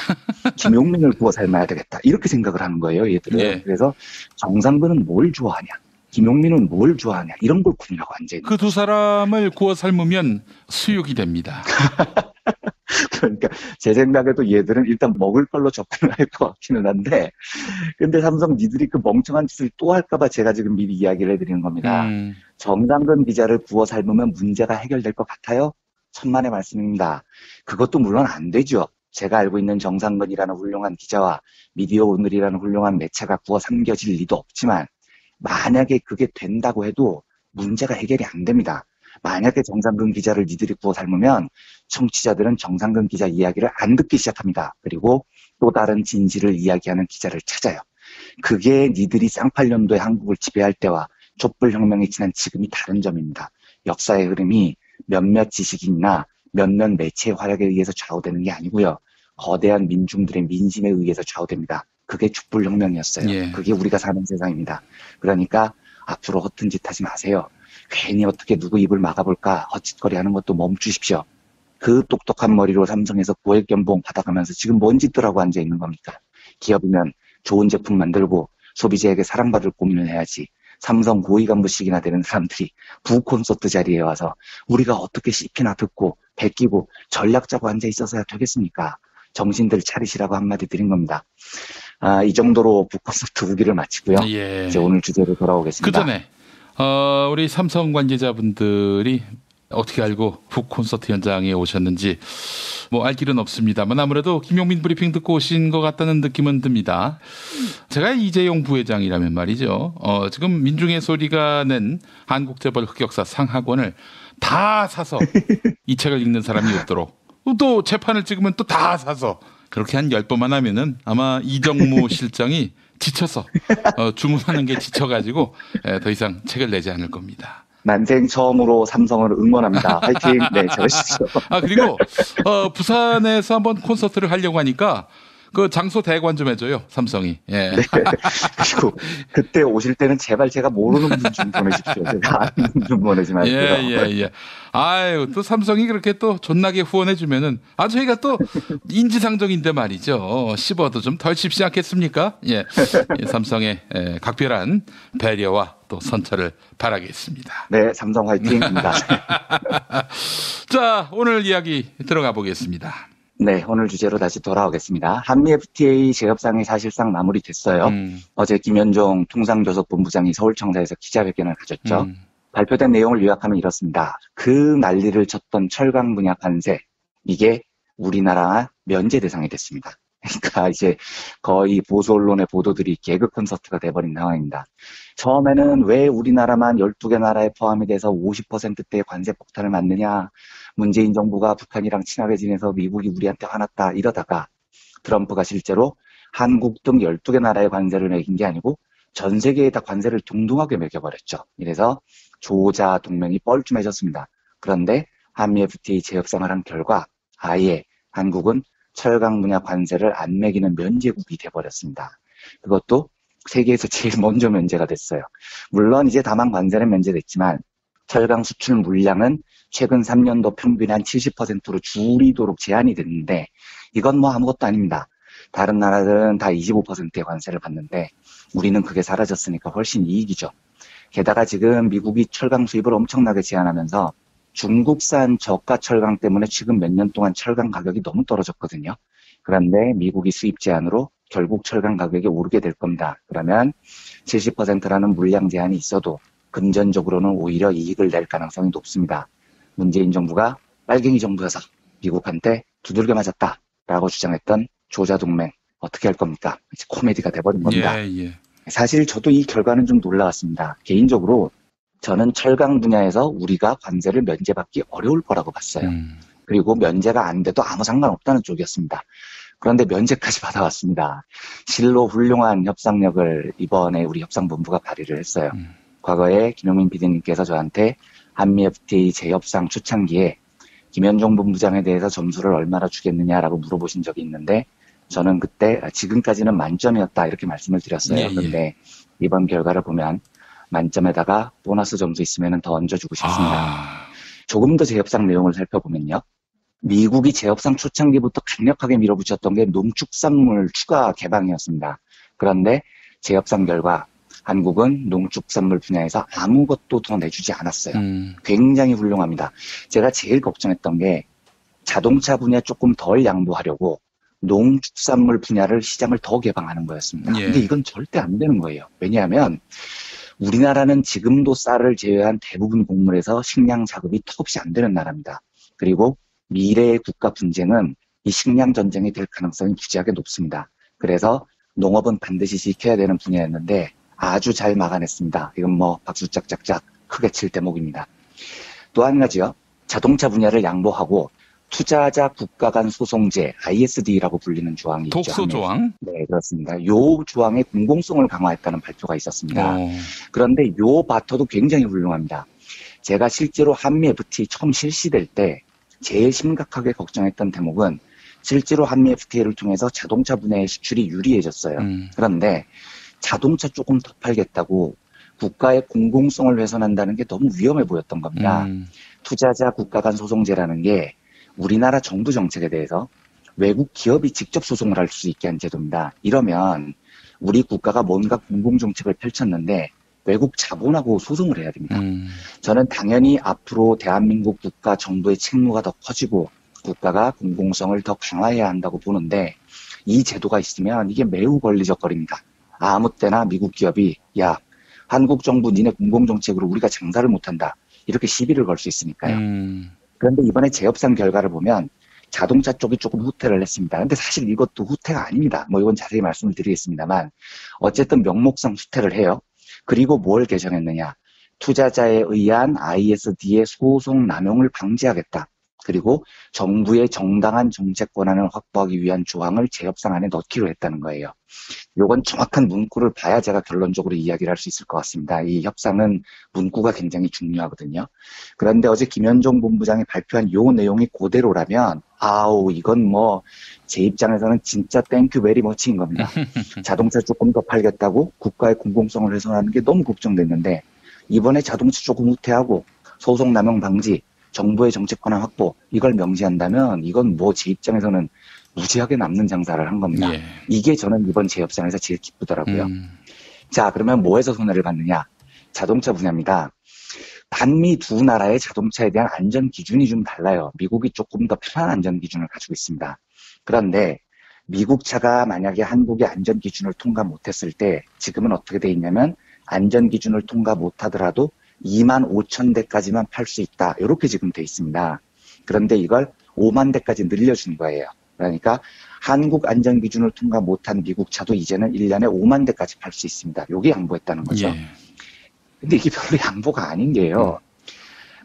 김용민을 구워 삶아야 되겠다. 이렇게 생각을 하는 거예요, 얘들은. 그래서 정상근은 뭘 좋아하냐. 김용민은 뭘 좋아하냐. 이런 걸 고민하고 앉아있는 그 두 사람을 구워 삶으면 수육이 됩니다. 그러니까 제 생각에도 얘들은 일단 먹을 걸로 접근을 할 것 같기는 한데 근데 삼성 니들이 그 멍청한 짓을 또 할까봐 제가 지금 미리 이야기를 해드리는 겁니다. 정상근 기자를 구워 삶으면 문제가 해결될 것 같아요? 천만의 말씀입니다. 그것도 물론 안 되죠. 제가 알고 있는 정상근이라는 훌륭한 기자와 미디어 오늘이라는 훌륭한 매체가 구워 삼겨질 리도 없지만 만약에 그게 된다고 해도 문제가 해결이 안 됩니다. 만약에 정상근 기자를 니들이 구워 삶으면 청취자들은 정상근 기자 이야기를 안 듣기 시작합니다. 그리고 또 다른 진실을 이야기하는 기자를 찾아요. 그게 니들이 쌍팔년도에 한국을 지배할 때와 촛불혁명이 지난 지금이 다른 점입니다. 역사의 흐름이 몇몇 지식인이나 몇몇 매체의 활약에 의해서 좌우되는 게 아니고요. 거대한 민중들의 민심에 의해서 좌우됩니다. 그게 촛불혁명이었어요. 그게 우리가 사는 세상입니다. 그러니까 앞으로 허튼 짓 하지 마세요. 괜히 어떻게 누구 입을 막아볼까 헛짓거리 하는 것도 멈추십시오. 그 똑똑한 머리로 삼성에서 고액 연봉 받아가면서 지금 뭔 짓들 하고 앉아있는 겁니까? 기업이면 좋은 제품 만들고 소비자에게 사랑받을 고민을 해야지. 삼성 고위 간부씩이나 되는 사람들이 부콘서트 자리에 와서 우리가 어떻게 CP나 듣고 베끼고 전략 짜고 앉아있어서야 되겠습니까? 정신들 차리시라고 한마디 드린 겁니다. 이 정도로 부콘서트 후기를 마치고요. 예. 이제 오늘 주제로 돌아오겠습니다. 그 전에 우리 삼성 관계자분들이 어떻게 알고 북콘서트 현장에 오셨는지 뭐 알 길은 없습니다만 아무래도 김용민 브리핑 듣고 오신 것 같다는 느낌은 듭니다. 제가 이재용 부회장이라면 말이죠. 지금 민중의 소리가 낸 한국재벌 흑역사 상하권을 다 사서 이 책을 읽는 사람이 없도록 또 재판을 찍으면 또 다 사서 그렇게 한 10번만 하면은 아마 이정무 실장이 지쳐서 주문하는 게 지쳐가지고 더 이상 책을 내지 않을 겁니다. 난생 처음으로 삼성을 응원합니다. 화이팅! 네, 잘하십시오. 그리고 부산에서 한번 콘서트를 하려고 하니까 그 장소 대관 좀 해줘요, 삼성이. 예. 네. 그리고 그때 오실 때는 제발 제가 모르는 분 좀 보내십시오. 제가 아는 분 좀 보내지 마세요. 예. 아유, 또 삼성이 그렇게 또 존나게 후원해주면은, 저희가 또 인지상정인데 말이죠. 씹어도 좀 덜 씹지 않겠습니까? 예. 삼성의 각별한 배려와 또 선처를 바라겠습니다. 네, 삼성 화이팅입니다. 자, 오늘 이야기 들어가 보겠습니다. 네, 오늘 주제로 다시 돌아오겠습니다. 한미 FTA 재협상이 사실상 마무리됐어요. 어제 김현종 통상교섭본부장이 서울청사에서 기자회견을 가졌죠. 발표된 내용을 요약하면 이렇습니다. 그 난리를 쳤던 철강 분야 관세, 이게 우리나라 면제 대상이 됐습니다. 그러니까 이제 거의 보수 언론의 보도들이 개그 콘서트가 돼버린 상황입니다. 처음에는 왜 우리나라만 12개 나라에 포함이 돼서 50%대의 관세 폭탄을 맞느냐, 문재인 정부가 북한이랑 친하게 지내서 미국이 우리한테 화났다 이러다가 트럼프가 실제로 한국 등 12개 나라의 관세를 매긴 게 아니고 전 세계에다 관세를 동등하게 매겨버렸죠. 이래서 조자 동맹이 뻘쭘해졌습니다. 그런데 한미 FTA 재협상을 한 결과 아예 한국은 철강 분야 관세를 안 매기는 면제국이 돼버렸습니다. 그것도 세계에서 제일 먼저 면제가 됐어요. 물론 이제 다만 관세는 면제됐지만 철강 수출 물량은 최근 3년도 평균 한 70%로 줄이도록 제한이 됐는데 이건 뭐 아무것도 아닙니다. 다른 나라들은 다 25%의 관세를 받는데 우리는 그게 사라졌으니까 훨씬 이익이죠. 게다가 지금 미국이 철강 수입을 엄청나게 제한하면서 중국산 저가 철강 때문에 지금 몇 년 동안 철강 가격이 너무 떨어졌거든요. 그런데 미국이 수입 제한으로 결국 철강 가격이 오르게 될 겁니다. 그러면 70%라는 물량 제한이 있어도 금전적으로는 오히려 이익을 낼 가능성이 높습니다. 문재인 정부가 빨갱이 정부여서 미국한테 두들겨 맞았다라고 주장했던 조자 동맹 어떻게 할 겁니까? 이제 코미디가 돼버린 겁니다. 예. 사실 저도 이 결과는 좀 놀라웠습니다. 개인적으로 저는 철강 분야에서 우리가 관세를 면제받기 어려울 거라고 봤어요. 그리고 면제가 안 돼도 아무 상관없다는 쪽이었습니다. 그런데 면제까지 받아왔습니다. 실로 훌륭한 협상력을 이번에 우리 협상본부가 발휘를 했어요. 과거에 김용민 PD님께서 저한테 한미 FTA 재협상 초창기에 김현종 본부장에 대해서 점수를 얼마나 주겠느냐라고 물어보신 적이 있는데 저는 그때 지금까지는 만점이었다 이렇게 말씀을 드렸어요. 그런데 이번 결과를 보면 만점에다가 보너스 점수 있으면 더 얹어주고 싶습니다. 조금 더 재협상 내용을 살펴보면요. 미국이 재협상 초창기부터 강력하게 밀어붙였던 게 농축산물 추가 개방이었습니다. 그런데 재협상 결과 한국은 농축산물 분야에서 아무것도 더 내주지 않았어요. 굉장히 훌륭합니다. 제가 제일 걱정했던 게 자동차 분야 조금 덜 양보하려고 농축산물 분야를 시장을 더 개방하는 거였습니다. 근데 이건 절대 안 되는 거예요. 왜냐하면 우리나라는 지금도 쌀을 제외한 대부분 곡물에서 식량 자급이 턱없이 안 되는 나라입니다. 그리고 미래의 국가 분쟁은 이 식량 전쟁이 될 가능성이 무지하게 높습니다. 그래서 농업은 반드시 지켜야 되는 분야였는데 아주 잘 막아냈습니다. 이건 뭐 박수 짝짝짝 크게 칠 대목입니다. 또 한 가지요. 자동차 분야를 양보하고 투자자 국가 간 소송제 ISD라고 불리는 조항이 있죠. 독소 조항? 네, 그렇습니다. 요 조항의 공공성을 강화했다는 발표가 있었습니다. 그런데 요 바터도 굉장히 훌륭합니다. 제가 실제로 한미 FTA 처음 실시될 때 제일 심각하게 걱정했던 대목은 실제로 한미 FTA를 통해서 자동차 분야의 수출이 유리해졌어요. 그런데 자동차 조금 더 팔겠다고 국가의 공공성을 훼손한다는 게 너무 위험해 보였던 겁니다. 투자자 국가 간 소송제라는 게 우리나라 정부 정책에 대해서 외국 기업이 직접 소송을 할 수 있게 한 제도입니다. 이러면 우리 국가가 뭔가 공공정책을 펼쳤는데 외국 자본하고 소송을 해야 됩니다. 저는 당연히 앞으로 대한민국 국가 정부의 책무가 더 커지고 국가가 공공성을 더 강화해야 한다고 보는데 이 제도가 있으면 이게 매우 권리적거립니다. 아무 때나 미국 기업이 야 한국 정부 니네 공공정책으로 우리가 장사를 못한다. 이렇게 시비를 걸 수 있으니까요. 그런데 이번에 재협상 결과를 보면 자동차 쪽이 조금 후퇴를 했습니다. 근데 사실 이것도 후퇴가 아닙니다. 뭐 이건 자세히 말씀을 드리겠습니다만 어쨌든 명목상 후퇴를 해요. 그리고 뭘 개정했느냐. 투자자에 의한 ISD의 소송 남용을 방지하겠다. 그리고 정부의 정당한 정책 권한을 확보하기 위한 조항을 재협상 안에 넣기로 했다는 거예요. 요건 정확한 문구를 봐야 제가 결론적으로 이야기를 할 수 있을 것 같습니다. 이 협상은 문구가 굉장히 중요하거든요. 그런데 어제 김현종 본부장이 발표한 요 내용이 그대로라면 이건 뭐 제 입장에서는 진짜 땡큐 베리 머치인 겁니다. 자동차 조금 더 팔겠다고 국가의 공공성을 훼손하는 게 너무 걱정됐는데 이번에 자동차 조금 후퇴하고 소송 남용 방지 정부의 정책 권한 확보 이걸 명시한다면 이건 뭐 제 입장에서는 무지하게 남는 장사를 한 겁니다. 예. 이게 저는 이번 재협상에서 제일 기쁘더라고요. 자, 그러면 뭐에서 손해를 받느냐? 자동차 분야입니다. 반미 두 나라의 자동차에 대한 안전 기준이 좀 달라요. 미국이 조금 더 편한 안전 기준을 가지고 있습니다. 그런데 미국 차가 만약에 한국의 안전 기준을 통과 못했을 때 지금은 어떻게 돼 있냐면 안전 기준을 통과 못하더라도 25,000대까지만 팔 수 있다. 이렇게 지금 돼 있습니다. 그런데 이걸 5만 대까지 늘려준 거예요. 그러니까 한국 안전 기준을 통과 못한 미국 차도 이제는 1년에 5만 대까지 팔 수 있습니다. 요게 양보했다는 거죠. 예. 근데 이게 별로 양보가 아닌 게요.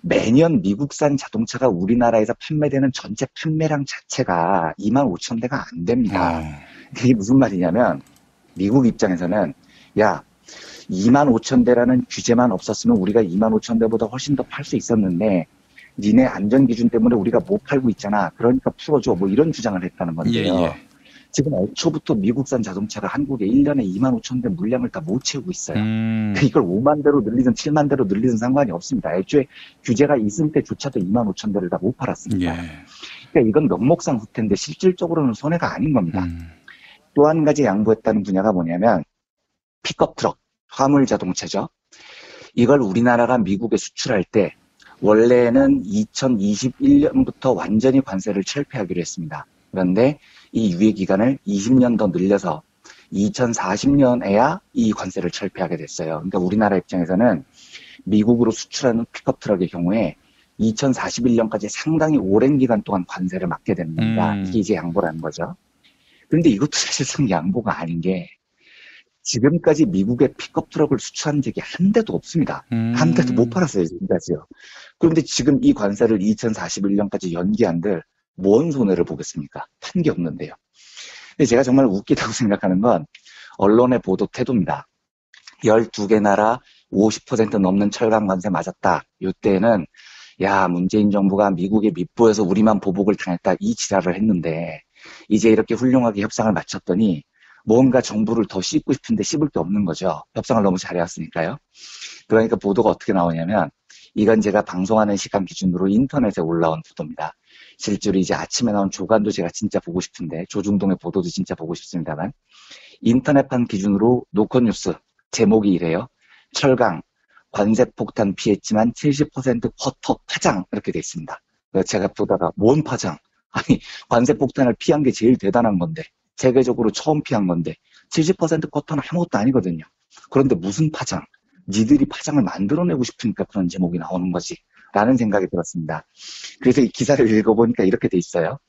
매년 미국산 자동차가 우리나라에서 판매되는 전체 판매량 자체가 25,000대가 안 됩니다. 이게 무슨 말이냐면 미국 입장에서는 야 25,000대라는 규제만 없었으면 우리가 25,000대보다 훨씬 더 팔 수 있었는데 니네 안전기준 때문에 우리가 못 팔고 있잖아. 그러니까 풀어줘. 뭐 이런 주장을 했다는 건데요. 예, 예. 지금 애초부터 미국산 자동차가 한국에 1년에 25,000대 물량을 다 못 채우고 있어요. 이걸 5만 대로 늘리든 7만 대로 늘리든 상관이 없습니다. 애초에 규제가 있을 때조차도 25,000대를 다 못 팔았습니다. 예. 그러니까 이건 명목상 후퇴인데 실질적으로는 손해가 아닌 겁니다. 또 한 가지 양보했다는 분야가 뭐냐면 픽업 트럭. 화물 자동차죠. 이걸 우리나라가 미국에 수출할 때 원래는 2021년부터 완전히 관세를 철폐하기로 했습니다. 그런데 이 유예 기간을 20년 더 늘려서 2040년에야 이 관세를 철폐하게 됐어요. 그러니까 우리나라 입장에서는 미국으로 수출하는 픽업 트럭의 경우에 2041년까지 상당히 오랜 기간 동안 관세를 맡게 됩니다. 이게 이제 양보라는 거죠. 그런데 이것도 사실상 양보가 아닌 게 지금까지 미국에 픽업 트럭을 수출한 적이 한 대도 없습니다. 한 대도 못 팔았어요, 지금까지요. 그런데 지금 이 관세를 2041년까지 연기한들 뭔 손해를 보겠습니까? 판 게 없는데요. 근데 제가 정말 웃기다고 생각하는 건 언론의 보도 태도입니다. 12개 나라 50% 넘는 철강 관세 맞았다. 이때는 야 문재인 정부가 미국에 밑보여서 우리만 보복을 당했다. 이 지랄을 했는데 이제 이렇게 훌륭하게 협상을 마쳤더니 뭔가 정부를 더 씹고 싶은데 씹을 게 없는 거죠. 협상을 너무 잘해왔으니까요. 그러니까 보도가 어떻게 나오냐면 이건 제가 방송하는 시간 기준으로 인터넷에 올라온 보도입니다. 실제로 이제 아침에 나온 조간도 제가 진짜 보고 싶은데 조중동의 보도도 진짜 보고 싶습니다만 인터넷판 기준으로 노컷뉴스 제목이 이래요. 철강 관세 폭탄 피했지만 70% 쿼터 파장 이렇게 돼 있습니다. 제가 보다가 뭔 파장? 아니 관세 폭탄을 피한 게 제일 대단한 건데 세계적으로 처음 피한 건데 70% 쿼터는 아무것도 아니거든요. 그런데 무슨 파장? 니들이 파장을 만들어내고 싶으니까 그런 제목이 나오는 거지 라는 생각이 들었습니다. 그래서 이 기사를 읽어보니까 이렇게 돼 있어요.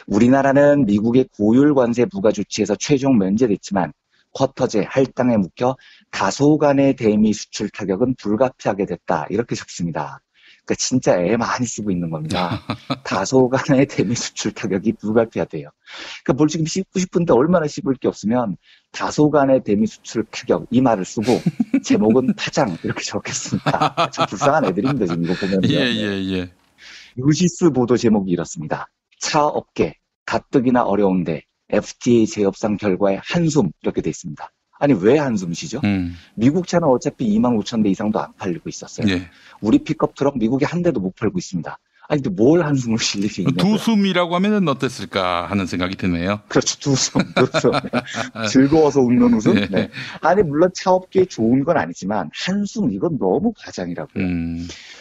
우리나라는 미국의 고율 관세 부과 조치에서 최종 면제됐지만 쿼터제 할당에 묵혀 다소간의 대미 수출 타격은 불가피하게 됐다. 이렇게 적습니다. 그러니까 진짜 애 많이 쓰고 있는 겁니다. 다소간의 대미 수출 타격이 불가피하대요. 그러니까 뭘 지금 씹고 싶은데 얼마나 씹을 게 없으면 다소간의 대미 수출 타격 이 말을 쓰고 제목은 파장 이렇게 적겠습니다. 참 불쌍한 애들입니다. 지금 이거 보면. 예. 유시스 보도 제목이 이렇습니다. 차 업계 가뜩이나 어려운데 FTA 재협상 결과에 한숨 이렇게 돼 있습니다. 아니 왜 한숨 쉬죠? 미국 차는 어차피 25,000대 이상도 안 팔리고 있었어요. 예. 우리 픽업 트럭 미국에 한 대도 못 팔고 있습니다. 아니 근데 뭘 한숨을 쉴 일이 있냐고요. 두숨이라고 하면 어땠을까 하는 생각이 드네요. 그렇죠. 두숨. 즐거워서 웃는 웃음. 네. 네. 아니 물론 차업계에 좋은 건 아니지만 한숨 이건 너무 과장이라고요.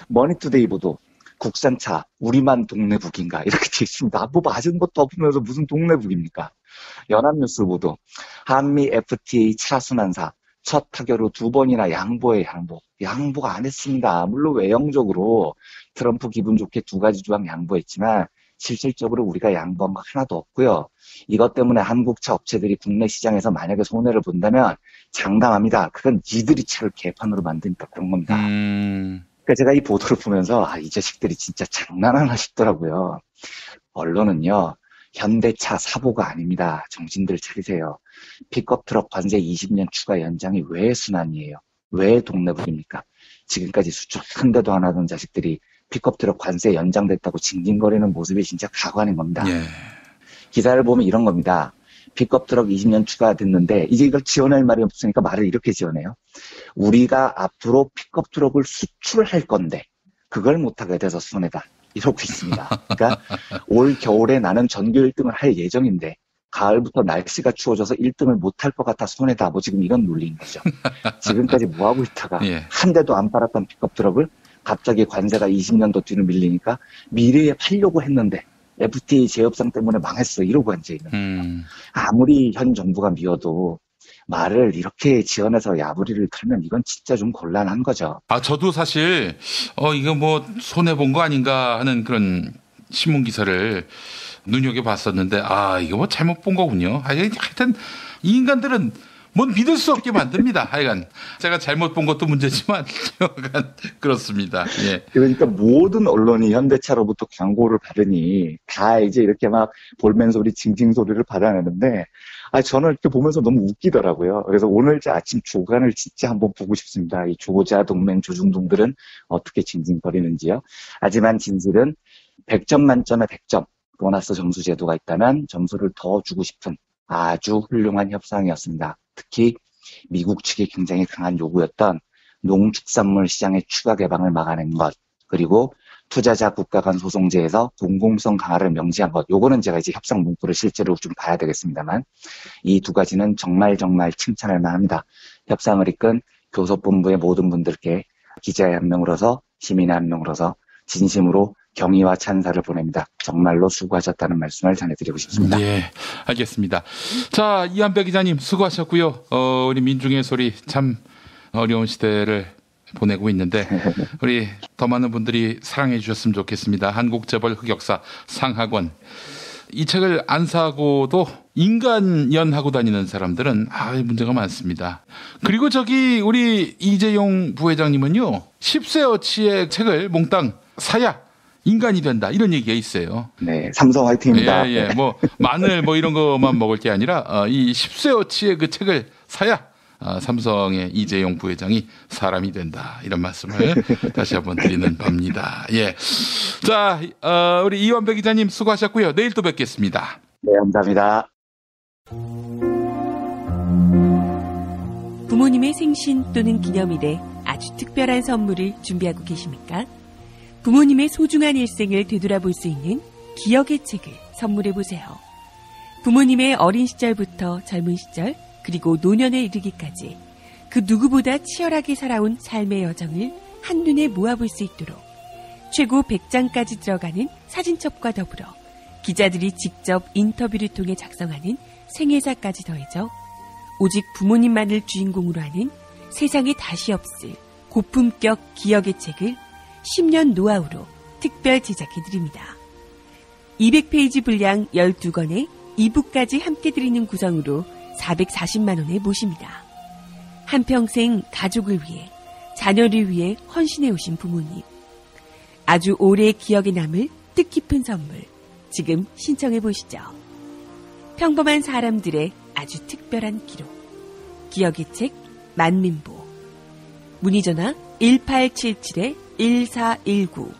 머니투데이 보도 국산차 우리만 동네북인가 이렇게 돼 있습니다. 뭐 맞은 것도 없으면서 무슨 동네북입니까? 연합뉴스 보도 한미 FTA 차순환사 첫 타결 후 2번이나 양보에 양보가 안 했습니다. 물론 외형적으로 트럼프 기분 좋게 2가지 조항 양보했지만 실질적으로 우리가 양보한 거 하나도 없고요. 이것 때문에 한국차 업체들이 국내 시장에서 만약에 손해를 본다면 장담합니다. 그건 니들이 차를 개판으로 만드니까 그런 겁니다. 그러니까 제가 이 보도를 보면서 이 자식들이 진짜 장난하나 싶더라고요. 언론은요. 현대차 사보가 아닙니다. 정신들 차리세요. 픽업 트럭 관세 20년 추가 연장이 왜 순환이에요? 왜 동네북입니까? 지금까지 수출 한 대도 안 하던 자식들이 픽업 트럭 관세 연장됐다고 징징거리는 모습이 진짜 가관인 겁니다. 예. 기사를 보면 이런 겁니다. 픽업 트럭 20년 추가됐는데 이제 이걸 지원할 말이 없으니까 말을 이렇게 지원해요. 우리가 앞으로 픽업 트럭을 수출할 건데 그걸 못하게 돼서 손해다. 이러고 있습니다. 그러니까 올 겨울에 나는 전교 1등을 할 예정인데 가을부터 날씨가 추워져서 1등을 못할 것 같아 손해다. 뭐 지금 이런 논리인 거죠. 지금까지 뭐하고 있다가 한 대도 안 팔았던 픽업 트럭을 갑자기 관세가 20년도 뒤로 밀리니까 미래에 팔려고 했는데 FTA 재협상 때문에 망했어. 이러고 앉아있는 거예요. 아무리 현 정부가 미워도 말을 이렇게 지어내서 야부리를 틀면 이건 진짜 좀 곤란한 거죠. 저도 사실 이거 뭐 손해본 거 아닌가 하는 그런 신문 기사를 눈여겨봤었는데 이거 뭐 잘못 본 거군요. 하여튼 이 인간들은 뭔 믿을 수 없게 만듭니다. 하여간 제가 잘못 본 것도 문제지만 하여간 그렇습니다. 예. 그러니까 모든 언론이 현대차로부터 광고를 받으니 다 이제 이렇게 막 볼멘 소리, 징징 소리를 받아내는데 저는 이렇게 보면서 너무 웃기더라고요. 그래서 오늘 아침 조간을 진짜 한번 보고 싶습니다. 이 조자 동맹 조중동들은 어떻게 징징거리는지요. 하지만 진실은 100점 만점에 100점 보너스 점수 제도가 있다면 점수를 더 주고 싶은 아주 훌륭한 협상이었습니다. 특히 미국 측이 굉장히 강한 요구였던 농축산물 시장의 추가 개방을 막아낸 것, 그리고 투자자 국가 간 소송제에서 공공성 강화를 명시한 것, 요거는 제가 이제 협상 문구를 실제로 좀 봐야 되겠습니다만 이 2가지는 정말 칭찬할 만합니다. 협상을 이끈 교섭본부의 모든 분들께 기자의 한 명으로서 시민의 한 명으로서 진심으로 경의와 찬사를 보냅니다. 정말로 수고하셨다는 말씀을 전해드리고 싶습니다. 예, 알겠습니다. 자, 이한배 기자님 수고하셨고요. 우리 민중의 소리 참 어려운 시대를 보내고 있는데 우리 더 많은 분들이 사랑해 주셨으면 좋겠습니다. 한국재벌 흑역사 상학원. 이 책을 안 사고도 인간연하고 다니는 사람들은 문제가 많습니다. 그리고 우리 이재용 부회장님은요. 10세 어치의 책을 몽땅 사야 인간이 된다 이런 얘기가 있어요. 네, 삼성 화이팅입니다. 예, 뭐 마늘 뭐 이런 것만 먹을 게 아니라 이 10세 어치의 그 책을 사야 삼성의 이재용 부회장이 사람이 된다 이런 말씀을 다시 한번 드리는 바입니다. 예, 자 우리 이완배 기자님 수고하셨고요. 내일 또 뵙겠습니다. 네, 감사합니다. 부모님의 생신 또는 기념일에 아주 특별한 선물을 준비하고 계십니까? 부모님의 소중한 일생을 되돌아볼 수 있는 기억의 책을 선물해보세요. 부모님의 어린 시절부터 젊은 시절 그리고 노년에 이르기까지 그 누구보다 치열하게 살아온 삶의 여정을 한눈에 모아볼 수 있도록 최고 100장까지 들어가는 사진첩과 더불어 기자들이 직접 인터뷰를 통해 작성하는 생애사까지 더해져 오직 부모님만을 주인공으로 하는 세상에 다시 없을 고품격 기억의 책을 10년 노하우로 특별 제작해드립니다. 200페이지 분량 12권에 2부까지 함께 드리는 구성으로 440만 원에 모십니다. 한평생 가족을 위해, 자녀를 위해 헌신해 오신 부모님. 아주 오래 기억에 남을 뜻깊은 선물. 지금 신청해 보시죠. 평범한 사람들의 아주 특별한 기록. 기억의 책 만민보. 문의 전화 1877-1419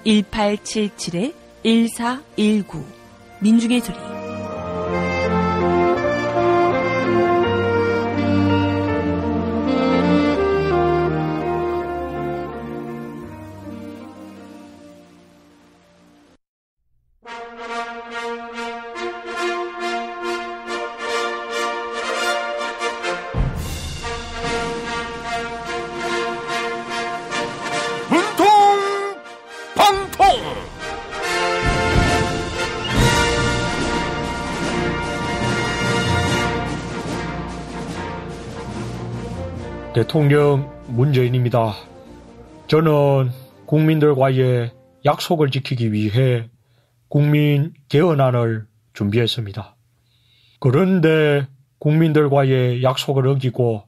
1877-1419 민중의 소리. 전통! 대통령 문재인입니다. 저는 국민들과의 약속을 지키기 위해 국민 개헌안을 준비했습니다. 그런데 국민들과의 약속을 어기고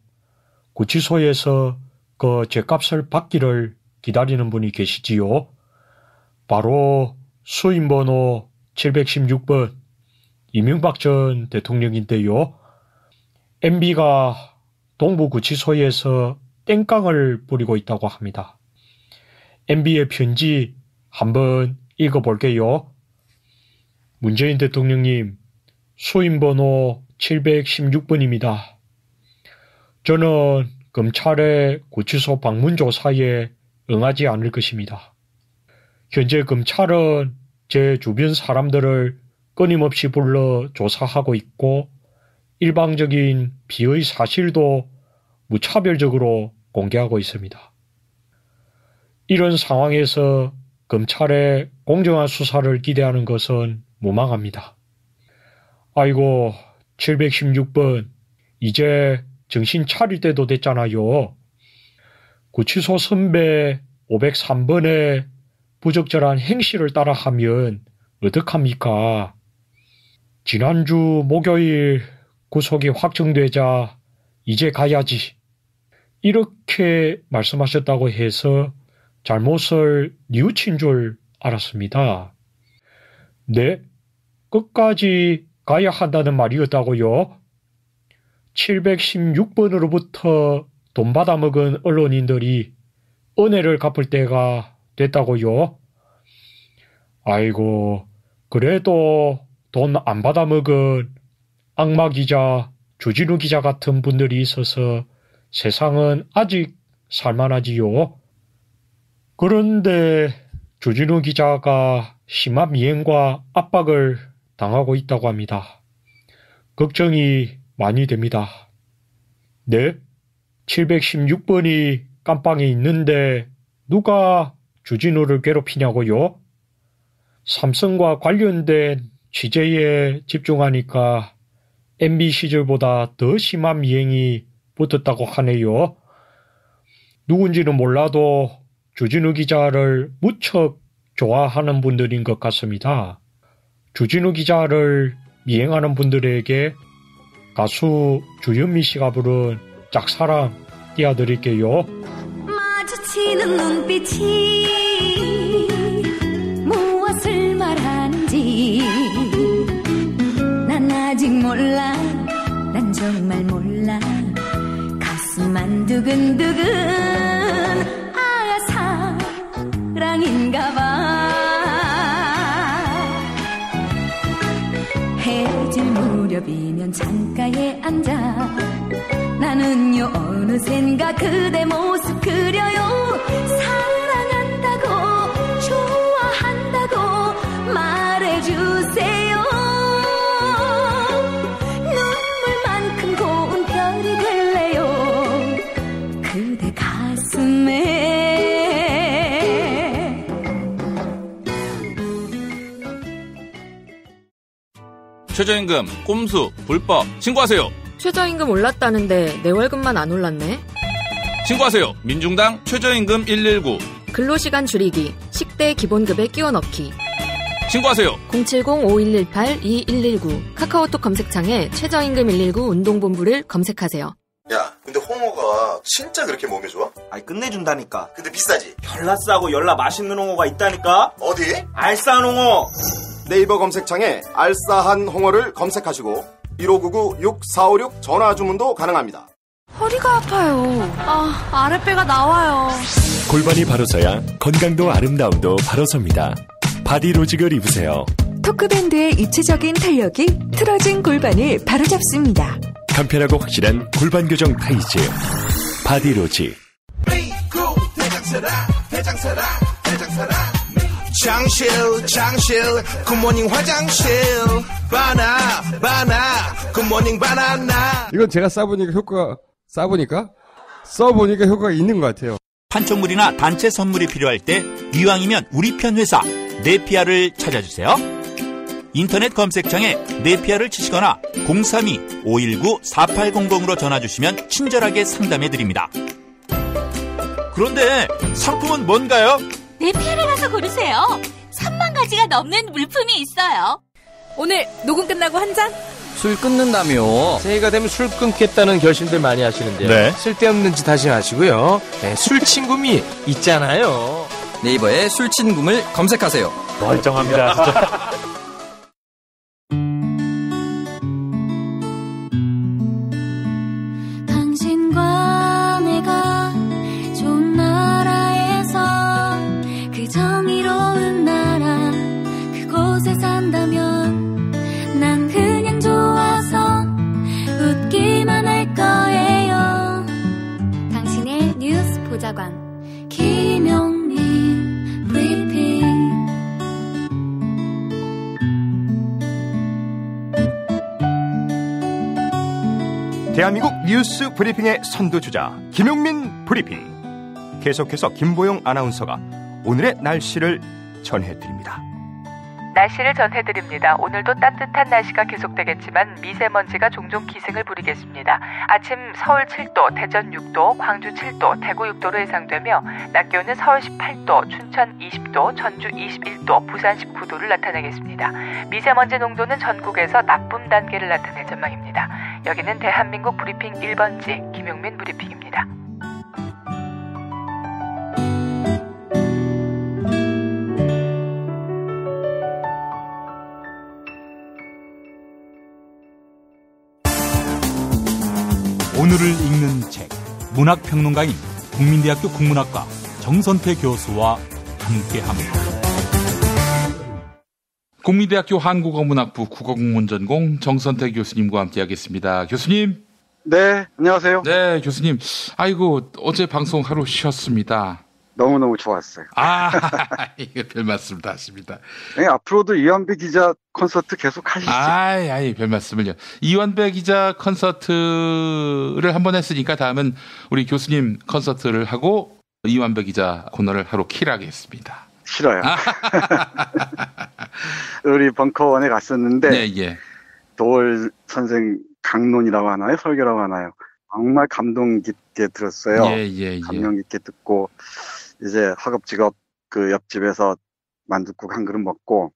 구치소에서 그 죗값을 받기를 기다리는 분이 계시지요. 바로 수임번호 716번 이명박 전 대통령인데요. MB가 동부구치소에서 땡깡을 부리고 있다고 합니다. MB의 편지 한번 읽어볼게요. 문재인 대통령님, 수임번호 716번입니다. 저는 검찰의 구치소 방문 조사에 응하지 않을 것입니다. 현재 검찰은 제 주변 사람들을 끊임없이 불러 조사하고 있고 일방적인 비의 사실도 무차별적으로 공개하고 있습니다. 이런 상황에서 검찰의 공정한 수사를 기대하는 것은 무망합니다. 아이고, 716번, 이제 정신 차릴 때도 됐잖아요. 구치소 선배 503번의 부적절한 행실을 따라하면 어떡합니까? 지난주 목요일 구속이 확정되자 이제 가야지. 이렇게 말씀하셨다고 해서 잘못을 뉘우친 줄 알았습니다. 네? 끝까지 가야 한다는 말이었다고요? 716번으로부터 돈 받아먹은 언론인들이 은혜를 갚을 때가 됐다고요? 아이고, 그래도 돈 안 받아먹은 악마 기자, 주진우 기자 같은 분들이 있어서 세상은 아직 살만하지요. 그런데 주진우 기자가 심한 미행과 압박을 당하고 있다고 합니다. 걱정이 많이 됩니다. 네? 716번이 깜빵에 있는데 누가 주진우를 괴롭히냐고요? 삼성과 관련된 취재에 집중하니까 MB 시절보다 더 심한 미행이 붙었다고 하네요. 누군지는 몰라도 주진우 기자를 무척 좋아하는 분들인 것 같습니다. 주진우 기자를 미행하는 분들에게 가수 주현미 씨가 부른 짝사랑 띄워드릴게요. 마주치는 눈빛이 무엇을 말하는지 난 아직 몰라. 난 정말 몰라. 가슴만 두근두근 아 사랑인가봐. 해질 무렵이면 창가에 앉아 나는요 어느샌가 그대 모습 그려요. 사랑한다고 좋아한다고 말해주세요. 눈물만큼 고운 별이 될래요 그대 가슴에. 최저임금, 꼼수, 불법 신고하세요. 최저임금 올랐다는데 내 월급만 안 올랐네. 신고하세요. 민중당 최저임금 119. 근로시간 줄이기, 식대 기본급에 끼워 넣기. 신고하세요. 070-5118-2119 카카오톡 검색창에 최저임금 119 운동본부를 검색하세요. 야, 근데 홍어가 진짜 그렇게 몸에 좋아? 아니 끝내준다니까. 근데 비싸지? 열라 싸고 열라 맛있는 홍어가 있다니까. 어디? 알싸한 홍어. 네이버 검색창에 알싸한 홍어를 검색하시고 1599-6456 전화 주문도 가능합니다. 허리가 아파요. 아랫배가 나와요. 골반이 바로 서야 건강도 아름다움도 바로 섭니다. 바디로직을 입으세요. 토크밴드의 입체적인 탄력이 틀어진 골반을 바로잡습니다. 간편하고 확실한 골반 교정 타이즈 바디로직. 장실 굿모닝 화장실 바나 굿모닝 바나나. 이건 제가 써보니까 효과가 있는 것 같아요. 판촉물이나 단체 선물이 필요할 때 이왕이면 우리 편 회사 네피아를 찾아주세요. 인터넷 검색창에 네피아를 치시거나 032-519-4800으로 전화주시면 친절하게 상담해드립니다. 그런데 상품은 뭔가요? 네피아를 가서 고르세요. 3만 가지가 넘는 물품이 있어요. 오늘 녹음 끝나고 한 잔? 술 끊는다며. 새해가 되면 술 끊겠다는 결심들 많이 하시는데요. 네. 쓸데없는 짓 하지 마시고요. 네, 술친굼이 있잖아요. 네이버에 술친굼을 검색하세요. 멀쩡합니다, 진짜. 당신과 내가 좋은 나라에서 그 정의로운 나라 그곳에 산다면 난 그냥 좋아서 웃기만 할 거예요. 당신의 뉴스 보좌관 김용민 브리핑. 대한민국 뉴스 브리핑의 선두주자 김용민 브리핑. 계속해서 김보영 아나운서가 오늘의 날씨를 전해드립니다. 날씨를 전해드립니다. 오늘도 따뜻한 날씨가 계속되겠지만 미세먼지가 종종 기승을 부리겠습니다. 아침 서울 7도, 대전 6도, 광주 7도, 대구 6도로 예상되며 낮 기온은 서울 18도, 춘천 20도, 전주 21도, 부산 19도를 나타내겠습니다. 미세먼지 농도는 전국에서 나쁨 단계를 나타낼 전망입니다. 여기는 대한민국 브리핑 1번지 김용민 브리핑입니다. 오늘을 읽는 책, 문학평론가인 국민대학교 국문학과 정선태 교수와 함께합니다. 국민대학교 한국어문학부 국어국문전공 정선태 교수님과 함께하겠습니다. 교수님. 네, 안녕하세요. 네, 교수님. 아이고, 어제 방송 하루 쉬었습니다. 너무너무 좋았어요. 이거 별 말씀 다 하십니다. 네, 앞으로도 이완배 기자 콘서트 계속 하시죠. 별 말씀을요. 이완배 기자 콘서트를 한번 했으니까 다음은 우리 교수님 콘서트를 하고 이완배 기자 코너를 하루 킬하겠습니다. 싫어요. 우리 벙커원에 갔었는데 네, 도월 선생 강론이라고 하나요? 설교라고 하나요? 정말 감동 깊게 들었어요. 감명 깊게 듣고 이제 허겁지겁 그 옆집에서 만둣국 한 그릇 먹고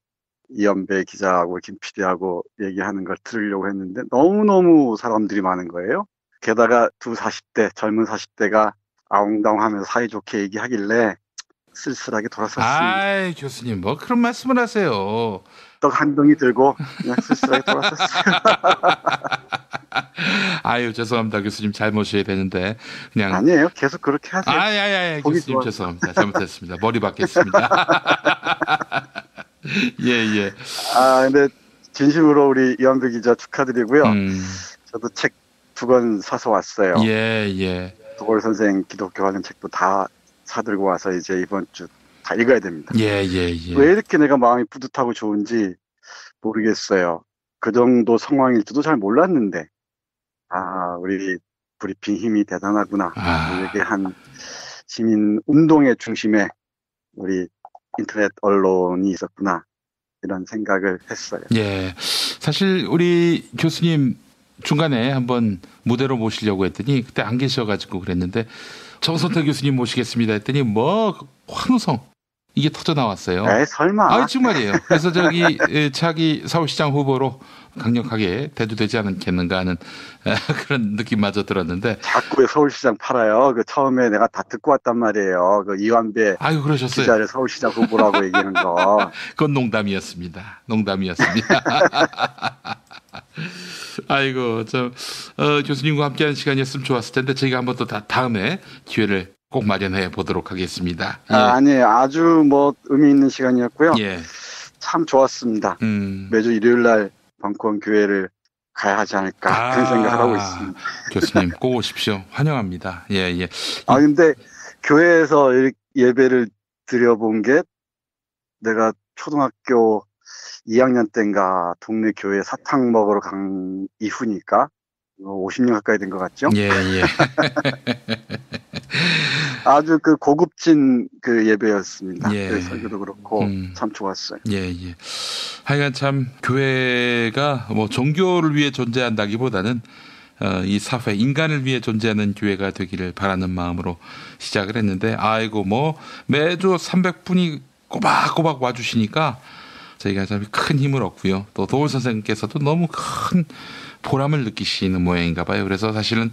이연배 기자하고 김 PD하고 얘기하는 걸 들으려고 했는데 너무너무 사람들이 많은 거예요. 게다가 두 40대, 젊은 40대가 아웅다웅하면서 사이좋게 얘기하길래 쓸쓸하게 돌아섰습니다. 교수님 뭐 그런 말씀을 하세요. 떡 한 덩이 들고 그냥 쓸쓸하게 돌아섰어요. 죄송합니다. 교수님 잘 모셔야 되는데 그냥 아니에요. 계속 그렇게 하세요. 교수님 죄송합니다. 잘못했습니다. 머리 받겠습니다. 예. 근데 진심으로 우리 이완배 기자 축하드리고요. 저도 책 2권 사서 왔어요. 예. 도걸 선생 기독교 관련 책도 다 사들고 와서 이제 이번 주 다 읽어야 됩니다. 예. 왜 이렇게 내가 마음이 뿌듯하고 좋은지 모르겠어요. 그 정도 상황일지도 잘 몰랐는데, 우리 브리핑 힘이 대단하구나. 이렇게 한 시민 운동의 중심에 우리 인터넷 언론이 있었구나. 이런 생각을 했어요. 예. 사실 우리 교수님 중간에 한번 무대로 모시려고 했더니 그때 안 계셔가지고 그랬는데 정선태 교수님 모시겠습니다 했더니 환호성 이게 터져 나왔어요. 설마. 정말이에요. 그래서 차기 서울시장 후보로 강력하게 대두되지 않겠는가 하는 그런 느낌마저 들었는데. 자꾸 왜 서울시장 팔아요? 처음에 내가 다 듣고 왔단 말이에요. 그러셨어요. 기자를 서울시장 후보라고 얘기하는 거. 그건 농담이었습니다. 교수님과 함께하는 시간이었으면 좋았을 텐데 저희가 한번 또 다음에 기회를 꼭 마련해 보도록 하겠습니다. 아니에요. 아주 의미 있는 시간이었고요. 참 좋았습니다. 매주 일요일 날 벙커원 교회를 가야 하지 않을까 그런 생각을 하고 있습니다. 교수님 꼭 오십시오. 환영합니다. 예. 근데 교회에서 예배를 드려본 게 내가 초등학교 2학년 때인가 동네 교회 사탕 먹으러 간 이후니까 50년 가까이 된 것 같죠? 예. 아주 그 고급진 그 예배였습니다. 예. 그 설교도 그렇고 참 좋았어요. 예. 하여간 참 교회가 뭐 종교를 위해 존재한다기보다는 이 사회, 인간을 위해 존재하는 교회가 되기를 바라는 마음으로 시작을 했는데, 아이고, 뭐, 매주 300분이 꼬박꼬박 와주시니까 저희가 참 큰 힘을 얻고요. 또 도훈 선생님께서도 너무 큰 보람을 느끼시는 모양인가 봐요. 그래서 사실은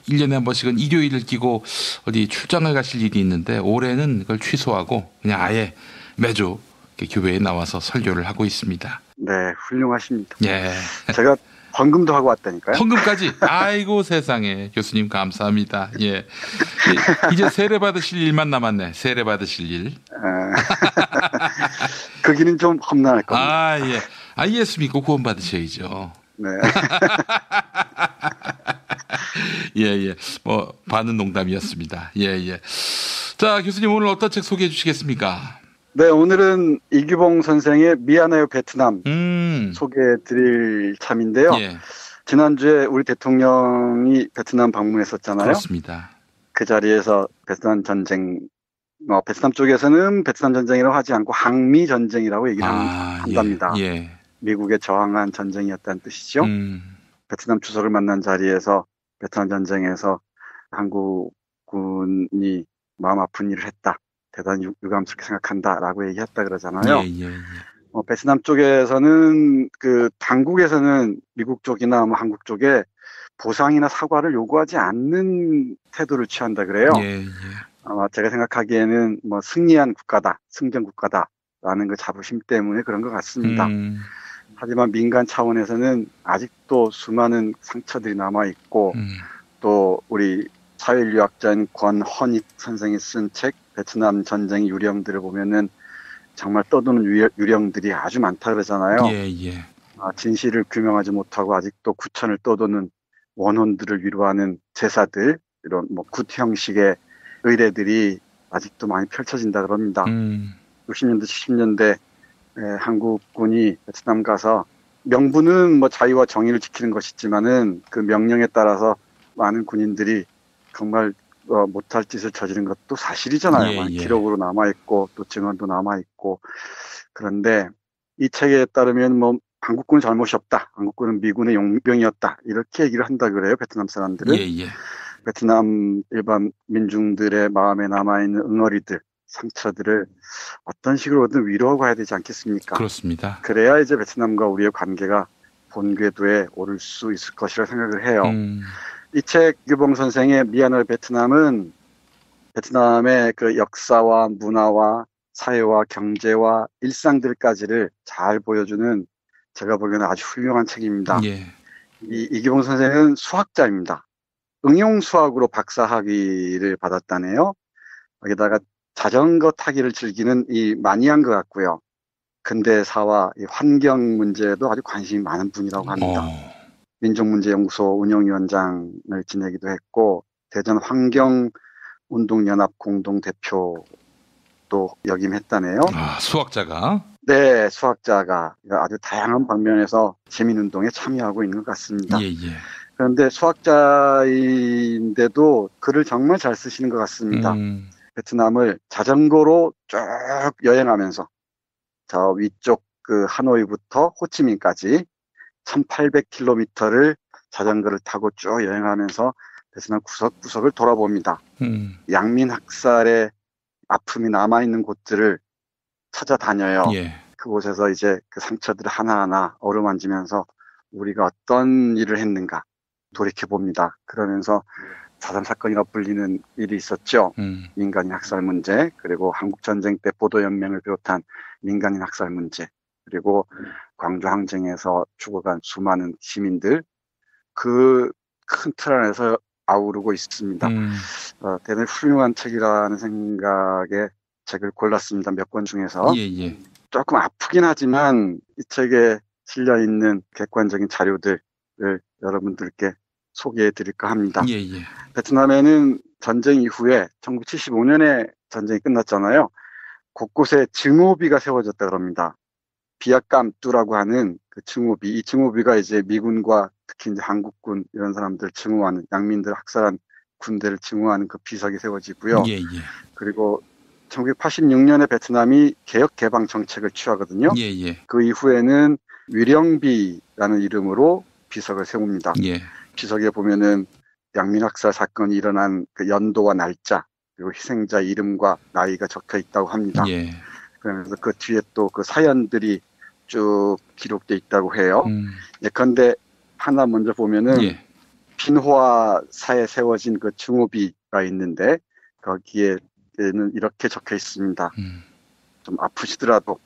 1년에 한 번씩은 일요일을 끼고 어디 출장을 가실 일이 있는데, 올해는 그걸 취소하고 그냥 아예 매주 교회에 나와서 설교를 하고 있습니다. 네, 훌륭하십니다. 예. 제가 헌금도 하고 왔다니까요. 헌금까지. 아이고 세상에. 교수님 감사합니다. 예. 이제 세례 받으실 일만 남았네. 세례 받으실 일. 그 길은 좀 험난할 겁니다. 예. 예수 믿고 구원 받으셔야죠. 네. 예. 뭐 반은 농담이었습니다. 예. 자, 교수님 오늘 어떤 책 소개해 주시겠습니까? 네, 오늘은 이규봉 선생의 미안해요 베트남 소개해 드릴 참인데요. 예. 지난주에 우리 대통령이 베트남 방문했었잖아요. 그렇습니다. 그 자리에서 베트남 전쟁, 베트남 쪽에서는 베트남 전쟁이라고 하지 않고 항미 전쟁이라고 얘기를 한답니다. 예. 미국에 저항한 전쟁이었다는 뜻이죠. 베트남 주석을 만난 자리에서 베트남 전쟁에서 한국군이 마음 아픈 일을 했다. 대단히 유감스럽게 생각한다라고 얘기했다 그러잖아요. 예. 베트남 쪽에서는 그 당국에서는 미국 쪽이나 뭐 한국 쪽에 보상이나 사과를 요구하지 않는 태도를 취한다 그래요. 예. 아마 제가 생각하기에는 뭐 승리한 국가다, 승전 국가다라는 그 자부심 때문에 그런 것 같습니다. 하지만 민간 차원에서는 아직도 수많은 상처들이 남아 있고 또 우리 사회인류학자인 권헌익 선생이 쓴 책 베트남 전쟁 유령들을 보면은 정말 떠도는 유령들이 아주 많다 그러잖아요. 예. 진실을 규명하지 못하고 아직도 구천을 떠도는 원혼들을 위로하는 제사들, 이런 뭐 굿 형식의 의례들이 아직도 많이 펼쳐진다 그럽니다. 60년대, 70년대 한국군이 베트남 가서 명분은 뭐 자유와 정의를 지키는 것이지만은 그 명령에 따라서 많은 군인들이 정말 못할 짓을 저지른 것도 사실이잖아요. 기록으로 남아있고 또 증언도 남아있고. 그런데 이 책에 따르면 뭐 한국군은 잘못이 없다. 한국군은 미군의 용병이었다. 이렇게 얘기를 한다 그래요. 베트남 사람들은. 베트남 일반 민중들의 마음에 남아있는 응어리들, 상처들을 어떤 식으로든 위로하고 해야 되지 않겠습니까? 그렇습니다. 그래야 이제 베트남과 우리의 관계가 본 궤도에 오를 수 있을 것이라 생각을 해요. 이 책 유봉 선생의 미안해요 베트남은 베트남의 그 역사와 문화와 사회와 경제와 일상들까지를 잘 보여주는 제가 보기에는 아주 훌륭한 책입니다. 이규봉 선생은 수학자입니다. 응용수학으로 박사학위를 받았다네요. 거기다가 자전거 타기를 즐기는 이 마니아인 것 같고요. 근대사와 이 환경 문제에도 아주 관심이 많은 분이라고 합니다. 민족문제연구소 운영위원장을 지내기도 했고 대전 환경운동연합 공동대표도 역임했다네요. 수학자가? 네, 수학자가 아주 다양한 방면에서 시민운동에 참여하고 있는 것 같습니다. 그런데 수학자인데도 글을 정말 잘 쓰시는 것 같습니다. 베트남을 자전거로 쭉 여행하면서 저 위쪽 그 하노이부터 호치민까지 1800km를 자전거를 타고 쭉 여행하면서 베트남 구석구석을 돌아봅니다. 양민 학살의 아픔이 남아있는 곳들을 찾아다녀요. 그곳에서 이제 그 상처들을 하나하나 어루만지면서 우리가 어떤 일을 했는가 돌이켜봅니다. 그러면서 4.3 사건이라고 불리는 일이 있었죠. 민간인 학살 문제, 그리고 한국전쟁 때 보도연맹을 비롯한 민간인 학살 문제, 그리고 광주항쟁에서 죽어간 수많은 시민들, 그 큰 틀 안에서 아우르고 있습니다. 대단히 훌륭한 책이라는 생각에 책을 골랐습니다. 몇 권 중에서. 조금 아프긴 하지만 이 책에 실려있는 객관적인 자료들을 여러분들께 소개해 드릴까 합니다. 베트남에는 전쟁 이후에 1975년에 전쟁이 끝났잖아요. 곳곳에 증오비가 세워졌다 그럽니다. 비아깜뚜라고 하는 그 증오비, 이 증오비가 이제 미군과 특히 이제 한국군 이런 사람들 증오하는 양민들 학살한 군대를 증오하는 그 비석이 세워지고요. 예, 예. 그리고 1986년에 베트남이 개혁 개방 정책을 취하거든요. 예, 예. 그 이후에는 위령비라는 이름으로 비석을 세웁니다. 예. 비석에 보면은 양민학살 사건이 일어난 그 연도와 날짜 그리고 희생자 이름과 나이가 적혀 있다고 합니다. 예. 그러면서 그 뒤에 또 그 사연들이 쭉 기록돼 있다고 해요. 예컨대 하나 먼저 보면은 예. 빈화사에 세워진 그 증오비가 있는데 거기에는 이렇게 적혀 있습니다. 좀 아프시더라도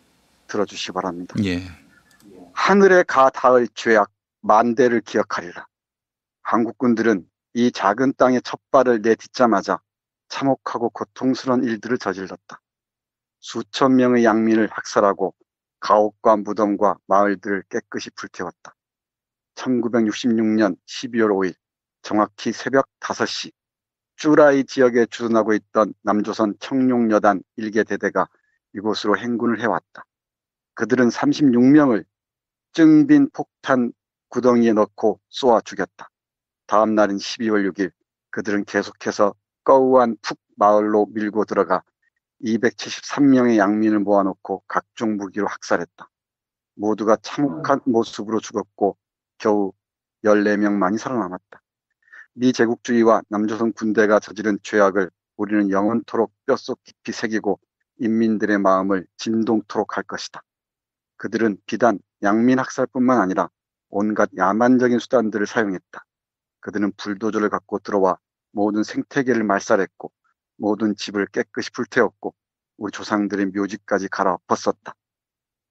들어주시기 바랍니다. 예. 하늘에 가 닿을 죄악 만대를 기억하리라. 한국군들은 이 작은 땅에 첫 발을 내딛자마자 참혹하고 고통스러운 일들을 저질렀다. 수천 명의 양민을 학살하고 가옥과 무덤과 마을들을 깨끗이 불태웠다. 1966년 12월 5일 정확히 새벽 5시 쭈라이 지역에 주둔하고 있던 남조선 청룡여단 1개 대대가 이곳으로 행군을 해왔다. 그들은 36명을 증빈 폭탄 구덩이에 넣고 쏘아 죽였다. 다음 날인 12월 6일 그들은 계속해서 꺼우한 푹 마을로 밀고 들어가 273명의 양민을 모아놓고 각종 무기로 학살했다. 모두가 참혹한 모습으로 죽었고 겨우 14명만이 살아남았다. 미 제국주의와 남조선 군대가 저지른 죄악을 우리는 영원토록 뼛속 깊이 새기고 인민들의 마음을 진동토록 할 것이다. 그들은 비단 양민 학살뿐만 아니라 온갖 야만적인 수단들을 사용했다. 그들은 불도저를 갖고 들어와 모든 생태계를 말살했고 모든 집을 깨끗이 불태웠고 우리 조상들의 묘지까지 갈아엎었었다.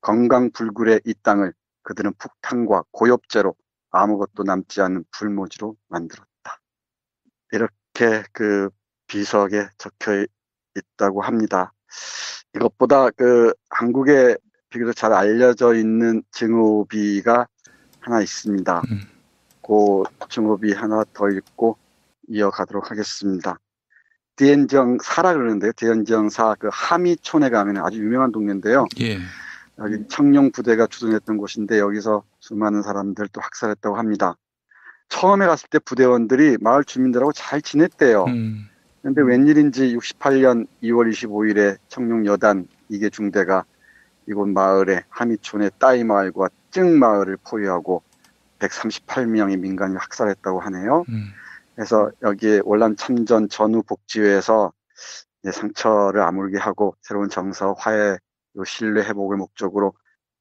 건강불굴의 이 땅을 그들은 폭탄과 고엽제로 아무것도 남지 않는 불모지로 만들었다. 이렇게 그 비석에 적혀 있다고 합니다. 이것보다 그 한국에 비교적 잘 알려져 있는 증오비가 하나 있습니다. 그 증오비 하나 더 읽고 이어가도록 하겠습니다. 디엔정사라 그러는데요. 디엔정사 그 하미촌에 가면 아주 유명한 동네인데요. 예. 여기 청룡 부대가 주둔했던 곳인데 여기서 수많은 사람들 또 학살했다고 합니다. 처음에 갔을 때 부대원들이 마을 주민들하고 잘 지냈대요. 그런데 웬일인지 68년 2월 25일에 청룡 여단 2개 중대가 이곳 마을의 하미촌의 따이 마을과 증 마을을 포위하고 138명의 민간인을 학살했다고 하네요. 그래서 여기에 월남 참전 전후 복지회에서 상처를 아물게 하고 새로운 정서와 화해 그리고 신뢰 회복을 목적으로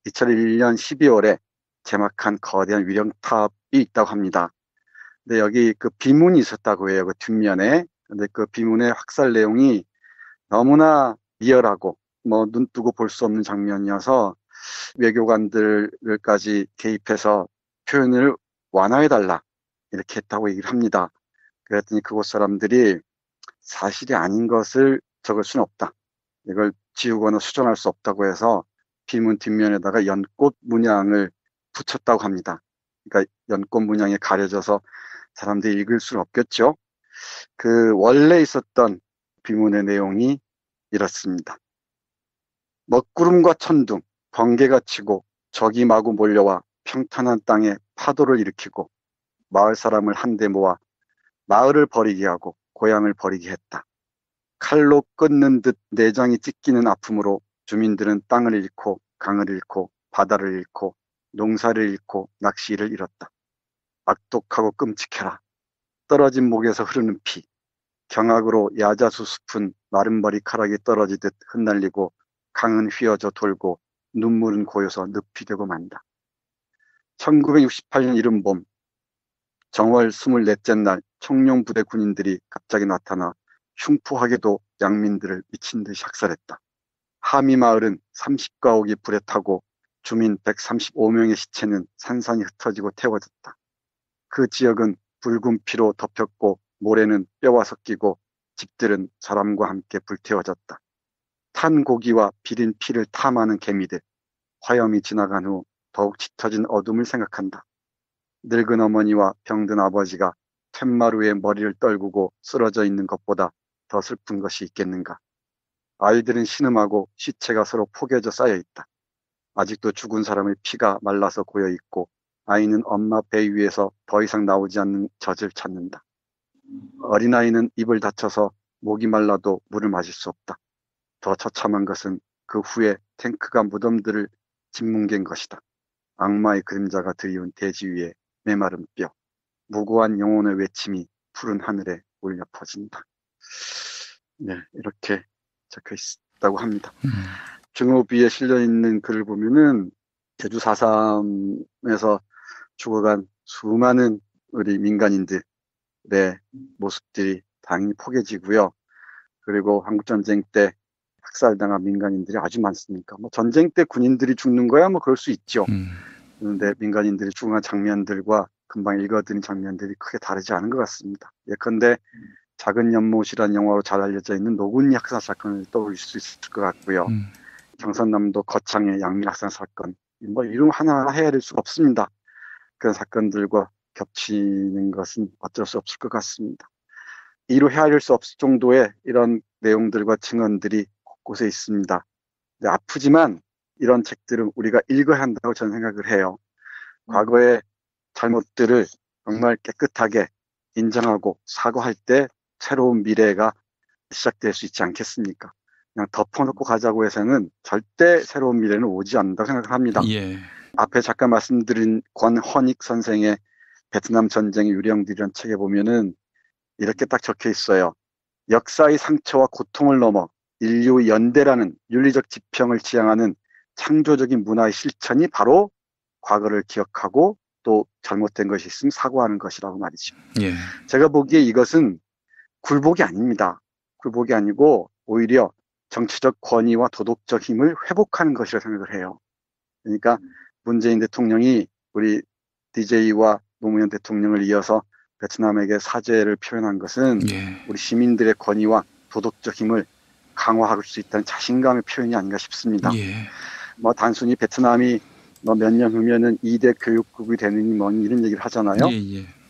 2001년 12월에 제막한 거대한 위령탑이 있다고 합니다. 근데 여기 그 비문이 있었다고 해요. 그 뒷면에. 근데 그 비문의 학살 내용이 너무나 리얼하고 뭐 눈 뜨고 볼 수 없는 장면이어서 외교관들까지 개입해서 표현을 완화해달라 이렇게 했다고 얘기를 합니다. 그랬더니 그곳 사람들이 사실이 아닌 것을 적을 수는 없다. 이걸 지우거나 수정할 수 없다고 해서 비문 뒷면에다가 연꽃 문양을 붙였다고 합니다. 그러니까 연꽃 문양이 가려져서 사람들이 읽을 수는 없겠죠. 그 원래 있었던 비문의 내용이 이렇습니다. 먹구름과 천둥, 번개가 치고 적이 마구 몰려와 평탄한 땅에 파도를 일으키고 마을 사람을 한데 모아 마을을 버리게 하고 고향을 버리게 했다. 칼로 끊는 듯 내장이 찢기는 아픔으로 주민들은 땅을 잃고 강을 잃고 바다를 잃고 농사를 잃고 낚시를 잃었다. 악독하고 끔찍해라. 떨어진 목에서 흐르는 피, 경악으로 야자수 숲은 마른 머리카락이 떨어지듯 흩날리고 강은 휘어져 돌고 눈물은 고여서 늪이 되고 만다. 1968년 이른봄 정월 24째 날 청룡 부대 군인들이 갑자기 나타나 흉포하게도 양민들을 미친 듯이 학살했다. 하미 마을은 30가옥이 불에 타고 주민 135명의 시체는 산산이 흩어지고 태워졌다. 그 지역은 붉은 피로 덮였고 모래는 뼈와 섞이고 집들은 사람과 함께 불태워졌다. 탄 고기와 비린 피를 탐하는 개미들, 화염이 지나간 후 더욱 짙어진 어둠을 생각한다. 늙은 어머니와 병든 아버지가 툇마루에 머리를 떨구고 쓰러져 있는 것보다 더 슬픈 것이 있겠는가. 아이들은 신음하고 시체가 서로 포개져 쌓여 있다. 아직도 죽은 사람의 피가 말라서 고여 있고 아이는 엄마 배 위에서 더 이상 나오지 않는 젖을 찾는다. 어린아이는 입을 다쳐서 목이 말라도 물을 마실 수 없다. 더 처참한 것은 그 후에 탱크가 무덤들을 짓뭉갠 것이다. 악마의 그림자가 드리운 대지 위에 메마른 뼈, 무고한 영혼의 외침이 푸른 하늘에 울려 퍼진다. 네, 이렇게 적혀 있다고 합니다. 증오비에 실려있는 글을 보면은 제주 4.3에서 죽어간 수많은 우리 민간인들의 모습들이 당연히 포개지고요. 그리고 한국전쟁 때 학살당한 민간인들이 아주 많습니까? 뭐 전쟁 때 군인들이 죽는 거야 뭐 그럴 수 있죠. 그런데 민간인들이 죽은 장면들과 금방 읽어드린 장면들이 크게 다르지 않은 것 같습니다. 예컨대 작은 연못이라는 영화로 잘 알려져 있는 노군이 학살 사건을 떠올릴 수 있을 것 같고요. 경선남도 거창의 양민 학살 사건, 뭐 이름 하나하나 헤아릴 수가 없습니다. 그런 사건들과 겹치는 것은 어쩔 수 없을 것 같습니다. 이로 헤아릴 수 없을 정도의 이런 내용들과 증언들이 곳곳에 있습니다. 아프지만 이런 책들은 우리가 읽어야 한다고 저는 생각을 해요. 과거의 잘못들을 정말 깨끗하게 인정하고 사과할 때 새로운 미래가 시작될 수 있지 않겠습니까? 그냥 덮어놓고 가자고 해서는 절대 새로운 미래는 오지 않는다고 생각을 합니다. 예. 앞에 잠깐 말씀드린 권헌익 선생의 베트남 전쟁의 유령들이라는 책에 보면은 이렇게 딱 적혀 있어요. 역사의 상처와 고통을 넘어 인류의 연대라는 윤리적 지평을 지향하는 창조적인 문화의 실천이 바로 과거를 기억하고 또 잘못된 것이 있으면 사과하는 것이라고 말이죠. 예. 제가 보기에 이것은 굴복이 아닙니다. 굴복이 아니고 오히려 정치적 권위와 도덕적 힘을 회복하는 것이라 생각을 해요. 그러니까 문재인 대통령이 우리 DJ와 노무현 대통령을 이어서 베트남에게 사죄를 표현한 것은 우리 시민들의 권위와 도덕적 힘을 강화할 수 있다는 자신감의 표현이 아닌가 싶습니다. 뭐 단순히 베트남이 뭐 몇 년 후면은 2대 교육국이 되느니 뭐니 이런 얘기를 하잖아요.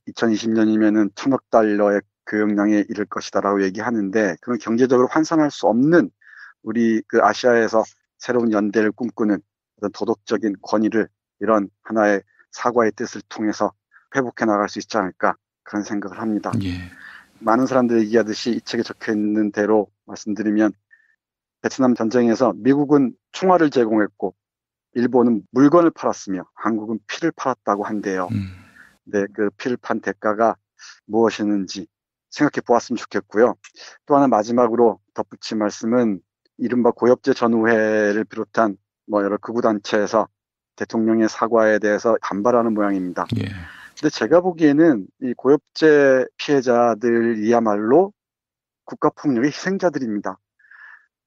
2020년이면은 1,000억 달러의 교역량에 이를 것이다라고 얘기하는데 그건 경제적으로 환산할 수 없는 우리 그 아시아에서 새로운 연대를 꿈꾸는 어떤 도덕적인 권위를 이런 하나의 사과의 뜻을 통해서 회복해 나갈 수 있지 않을까 그런 생각을 합니다. 많은 사람들이 얘기하듯이 이 책에 적혀 있는 대로 말씀드리면 베트남 전쟁에서 미국은 총알을 제공했고 일본은 물건을 팔았으며 한국은 피를 팔았다고 한대요. 근데 그 피를 판 대가가 무엇이었는지 생각해 보았으면 좋겠고요. 또 하나 마지막으로 덧붙일 말씀은 이른바 고엽제 전우회를 비롯한 뭐 여러 극우단체에서 대통령의 사과에 대해서 반발하는 모양입니다. 근데 제가 보기에는 이 고엽제 피해자들이야말로 국가폭력의 희생자들입니다.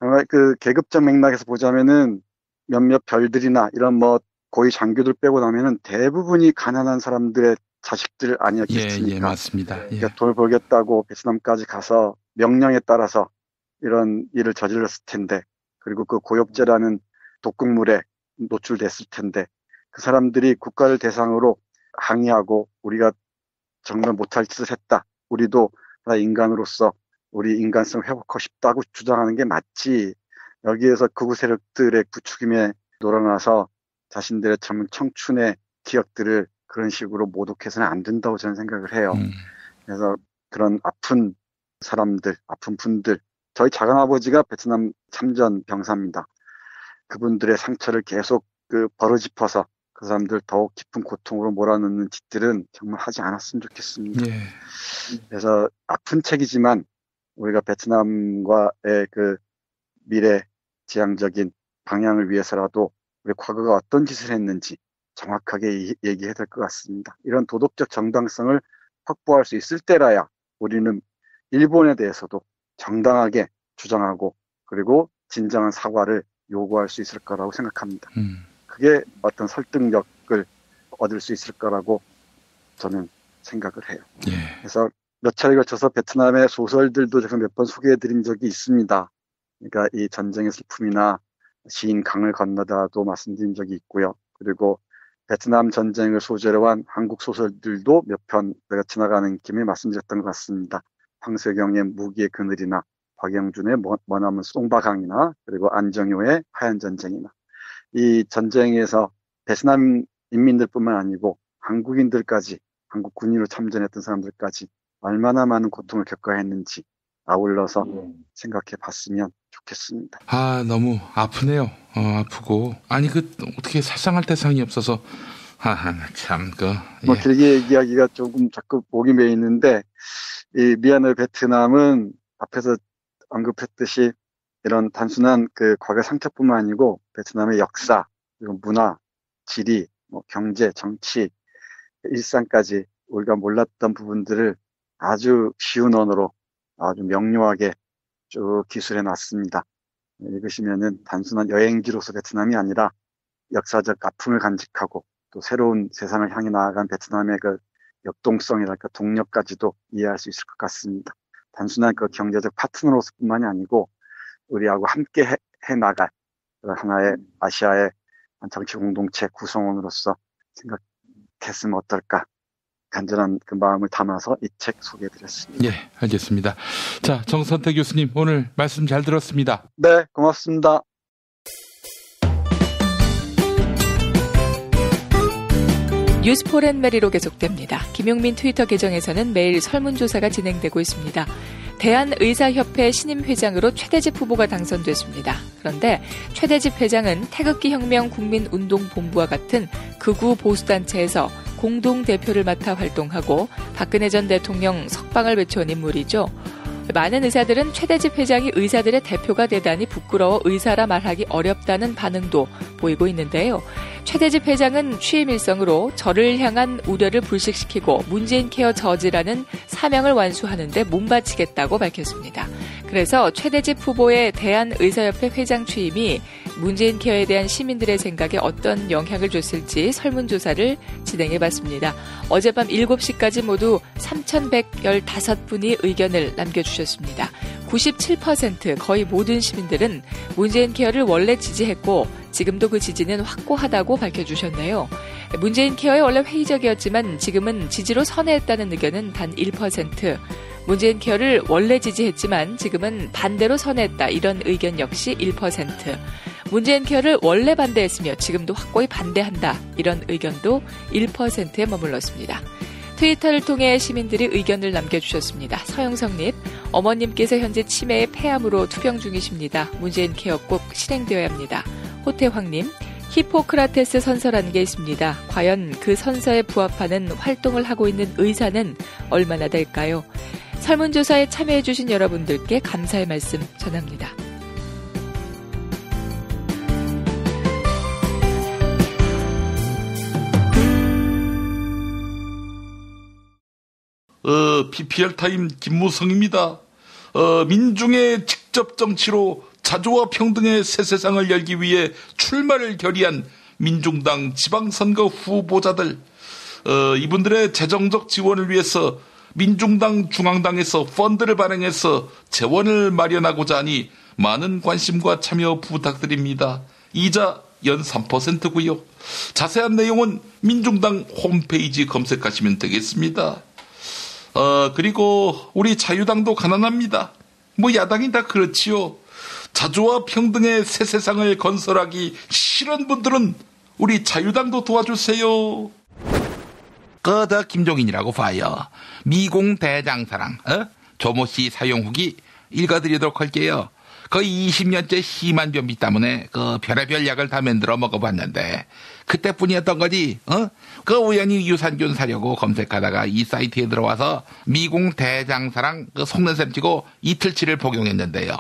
정말 그 계급적 맥락에서 보자면은 몇몇 별들이나 이런 뭐 고위 장교들 빼고 나면은 대부분이 가난한 사람들의 자식들 아니었겠습니까? 예, 맞습니다. 그러니까 돈 벌겠다고 베트남까지 가서 명령에 따라서 이런 일을 저질렀을 텐데, 그리고 그 고엽제라는 독극물에 노출됐을 텐데, 그 사람들이 국가를 대상으로 항의하고 우리가 정말 못할 짓을 했다. 우리도 인간으로서 우리 인간성 회복하고 싶다고 주장하는 게 맞지. 여기에서 극우 세력들의 부추김에 놀아나서 자신들의 젊은 청춘의 기억들을 그런 식으로 모독해서는 안 된다고 저는 생각을 해요. 그래서 그런 아픈 사람들, 아픈 분들, 저희 작은아버지가 베트남 참전 병사입니다. 그분들의 상처를 계속 벌어짚어서 그 사람들 더욱 깊은 고통으로 몰아넣는 짓들은 정말 하지 않았으면 좋겠습니다. 그래서 아픈 책이지만 우리가 베트남과의 그 미래 지향적인 방향을 위해서라도 우리 과거가 어떤 짓을 했는지 정확하게 얘기해야 될 것 같습니다. 이런 도덕적 정당성을 확보할 수 있을 때라야 우리는 일본에 대해서도 정당하게 주장하고 그리고 진정한 사과를 요구할 수 있을 거라고 생각합니다. 그게 어떤 설득력을 얻을 수 있을 거라고 저는 생각을 해요. 그래서 몇 차례 걸쳐서 베트남의 소설들도 제가 몇 번 소개해드린 적이 있습니다. 그러니까 이 전쟁의 슬픔이나 시인 강을 건너다도 말씀드린 적이 있고요. 그리고 베트남 전쟁을 소재로 한 한국 소설들도 몇 편 내가 지나가는 김에 말씀드렸던 것 같습니다. 황석영의 무기의 그늘이나 박영준의 머나먼 송바강이나 그리고 안정효의 하얀 전쟁이나 이 전쟁에서 베트남 인민들뿐만 아니고 한국인들까지 한국 군인으로 참전했던 사람들까지 얼마나 많은 고통을 겪어야 했는지 아울러서 생각해 봤으면 좋겠습니다. 너무 아프네요. 아프고. 아니, 어떻게 살상할 대상이 없어서. 참, 뭐, 길게 얘기하기가 조금 자꾸 목이 메이는데, 이 미얀마 베트남은 앞에서 언급했듯이 이런 단순한 과거 상처뿐만 아니고 베트남의 역사, 그리고 문화, 지리, 경제, 정치, 일상까지 우리가 몰랐던 부분들을 아주 쉬운 언어로 아주 명료하게 쭉 기술해 놨습니다. 읽으시면은 단순한 여행지로서 베트남이 아니라 역사적 아픔을 간직하고 또 새로운 세상을 향해 나아간 베트남의 역동성이랄까 동력까지도 이해할 수 있을 것 같습니다. 단순한 경제적 파트너로서뿐만이 아니고 우리하고 함께 해나갈 하나의 아시아의 정치 공동체 구성원으로서 생각했으면 어떨까 간절한 마음을 담아서 이 책 소개해드렸습니다. 예, 알겠습니다. 자, 정선태 교수님 오늘 말씀 잘 들었습니다. 네, 고맙습니다. 뉴스포렌메리로 계속됩니다. 김용민 트위터 계정에서는 매일 설문조사가 진행되고 있습니다. 대한의사협회 신임회장으로 최대집 후보가 당선됐습니다. 그런데 최대집 회장은 태극기 혁명 국민운동본부와 같은 극우 보수단체에서 공동대표를 맡아 활동하고 박근혜 전 대통령 석방을 외쳐온 인물이죠. 많은 의사들은 최대집 회장이 의사들의 대표가 되다니 부끄러워 의사라 말하기 어렵다는 반응도 보이고 있는데요. 최대집 회장은 취임 일성으로 저를 향한 우려를 불식시키고 문재인 케어 저지라는 사명을 완수하는 데 몸바치겠다고 밝혔습니다. 그래서 최대집 후보의 대한의사협회 회장 취임이 문재인 케어에 대한 시민들의 생각에 어떤 영향을 줬을지 설문조사를 진행해봤습니다. 어젯밤 7시까지 모두 3,115분이 의견을 남겨주셨습니다. 97% 거의 모든 시민들은 문재인 케어를 원래 지지했고 지금도 그 지지는 확고하다고 밝혀주셨네요. 문재인 케어에 원래 회의적이었지만 지금은 지지로 선회했다는 의견은 단 1%, 문재인 케어를 원래 지지했지만 지금은 반대로 선회했다 이런 의견 역시 1%, 문재인 케어를 원래 반대했으며 지금도 확고히 반대한다 이런 의견도 1%에 머물렀습니다. 트위터를 통해 시민들이 의견을 남겨주셨습니다. 서영성님, 어머님께서 현재 치매의 폐암으로 투병 중이십니다. 문재인 케어 꼭 실행되어야 합니다. 호태황님, 히포크라테스 선서라는 게 있습니다. 과연 그 선서에 부합하는 활동을 하고 있는 의사는 얼마나 될까요? 설문조사에 참여해주신 여러분들께 감사의 말씀 전합니다. PPL 타임 김무성입니다. 민중의 직접 정치로 자주와 평등의 새 세상을 열기 위해 출마를 결의한 민중당 지방선거 후보자들, 이분들의 재정적 지원을 위해서 민중당 중앙당에서 펀드를 발행해서 재원을 마련하고자 하니 많은 관심과 참여 부탁드립니다. 이자 연 3%고요. 자세한 내용은 민중당 홈페이지 검색하시면 되겠습니다. 그리고 우리 자유당도 가난합니다. 야당이 다 그렇지요. 자주와 평등의 새 세상을 건설하기 싫은 분들은 우리 자유당도 도와주세요. 더 김종인이라고 봐요. 미공 대장사랑, 조모씨 사용 후기 읽어드리도록 할게요. 거의 20년째 심한 변비 때문에 별의별 약을 다 만들어 먹어봤는데 그때뿐이었던 거지. 우연히 유산균 사려고 검색하다가 이 사이트에 들어와서 미공 대장사랑 속는 셈 치고 이틀치를 복용했는데요.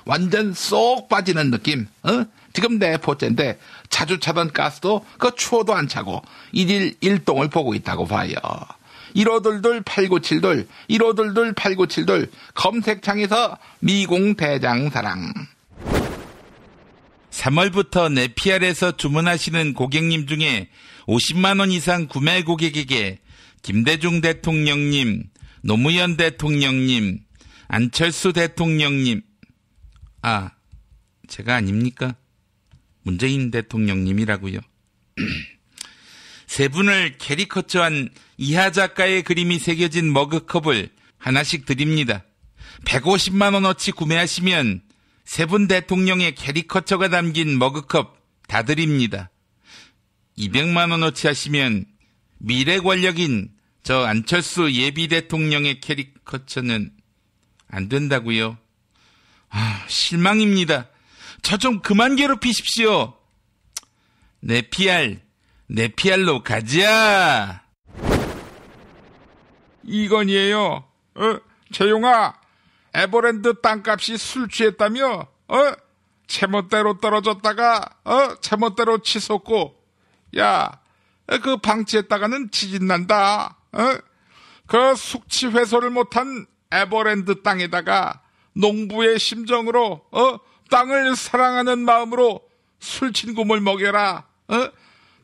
완전 쏙 빠지는 느낌. 지금 내 포째인데 자주 차던 가스도 추워도 안 차고 일일 일동을 보고 있다고 봐요. 1522-8972 1522-8972 검색창에서 미공 대장사랑. 3월부터 네피알에서 주문하시는 고객님 중에 50만 원 이상 구매 고객에게 김대중 대통령님, 노무현 대통령님, 안철수 대통령님, 제가 아닙니까? 문재인 대통령님이라고요. 세 분을 캐리커처한 이하 작가의 그림이 새겨진 머그컵을 하나씩 드립니다. 150만 원어치 구매하시면 세 분 대통령의 캐리커처가 담긴 머그컵 다 드립니다. 200만 원어치 하시면 미래 권력인 저 안철수 예비 대통령의 캐리커처는 안 된다고요? 실망입니다. 저 좀 그만 괴롭히십시오. 내 PR로 가자. 이건희예요. 재용아, 에버랜드 땅값이 술 취했다며? 제멋대로 떨어졌다가 제멋대로 치솟고, 야, 그 방치했다가는 지진난다. 그 숙취 해소를 못한 에버랜드 땅에다가 농부의 심정으로 땅을 사랑하는 마음으로 술친굼을 먹여라.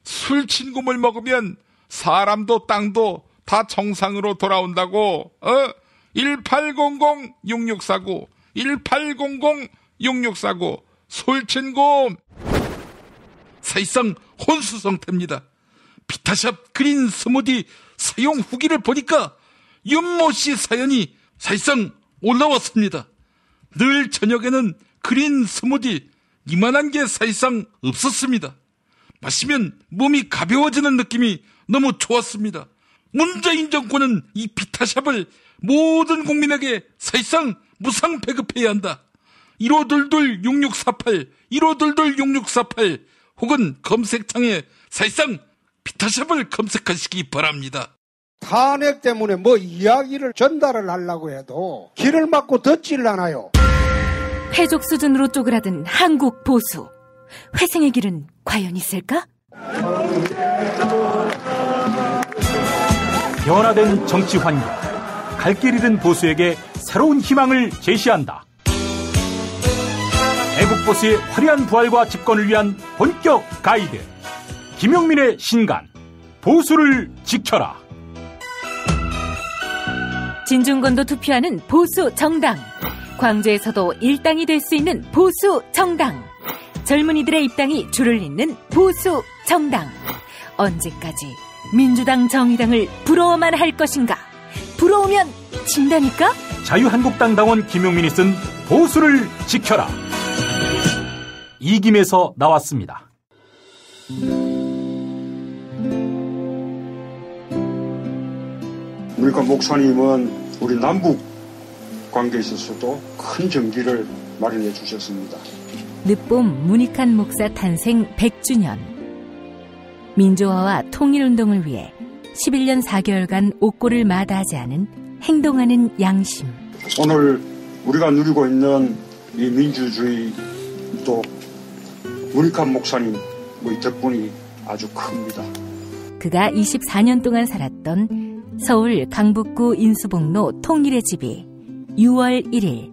술친굼을 먹으면 사람도 땅도 다 정상으로 돌아온다고. 1800-6649 1800-6649 술친굼. 사실상 혼수 상태입니다. 비타샵 그린 스무디 사용 후기를 보니까 윤모씨 사연이 사실상 올라왔습니다. 늘 저녁에는 그린 스무디 이만한 게 사실상 없었습니다. 마시면 몸이 가벼워지는 느낌이 너무 좋았습니다. 문재인 정권은 이 비타샵을 모든 국민에게 사실상 무상 배급해야 한다. 1522-6648 1522-6648 혹은 검색창에 사실상 비타샵을 검색하시기 바랍니다. 탄핵 때문에 뭐 이야기를 전달을 하려고 해도 길을 막고 듣질 않아요. 해족 수준으로 쪼그라든 한국 보수. 회생의 길은 과연 있을까? 변화된 정치 환경, 갈 길 잃은 보수에게 새로운 희망을 제시한다. 애국 보수의 화려한 부활과 집권을 위한 본격 가이드, 김용민의 신간, 보수를 지켜라. 진중권도 투표하는 보수 정당, 광주에서도 일당이 될 수 있는 보수 정당, 젊은이들의 입당이 줄을 잇는 보수 정당. 언제까지 민주당 정의당을 부러워만 할 것인가? 부러우면 진다니까? 자유한국당 당원 김용민이 쓴 보수를 지켜라. 이김에서 나왔습니다. 우리가 목사님은 우리 남북 관계에 있어서도 큰 정기를 마련해 주셨습니다. 늦봄 문익환 목사 탄생 100주년. 민주화와 통일운동을 위해 11년 4개월간 옥고를 마다하지 않은 행동하는 양심. 오늘 우리가 누리고 있는 이 민주주의 또 문익환 목사님 덕분이 아주 큽니다. 그가 24년 동안 살았던 서울 강북구 인수봉로 통일의 집이 6월 1일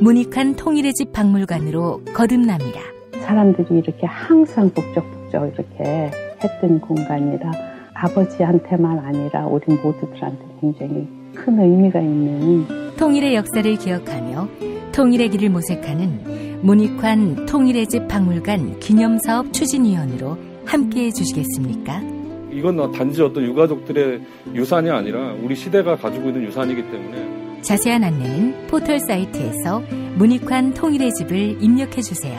문익환 통일의 집 박물관으로 거듭납니다. 사람들이 이렇게 항상 북적북적 이렇게 했던 공간이라 아버지한테만 아니라 우리 모두들한테 굉장히 큰 의미가 있는 통일의 역사를 기억하며 통일의 길을 모색하는 문익환 통일의 집 박물관 기념사업 추진위원으로 함께해 주시겠습니까? 이건 단지 어떤 유가족들의 유산이 아니라 우리 시대가 가지고 있는 유산이기 때문에 자세한 안내는 포털 사이트에서 문익환 통일의 집을 입력해 주세요.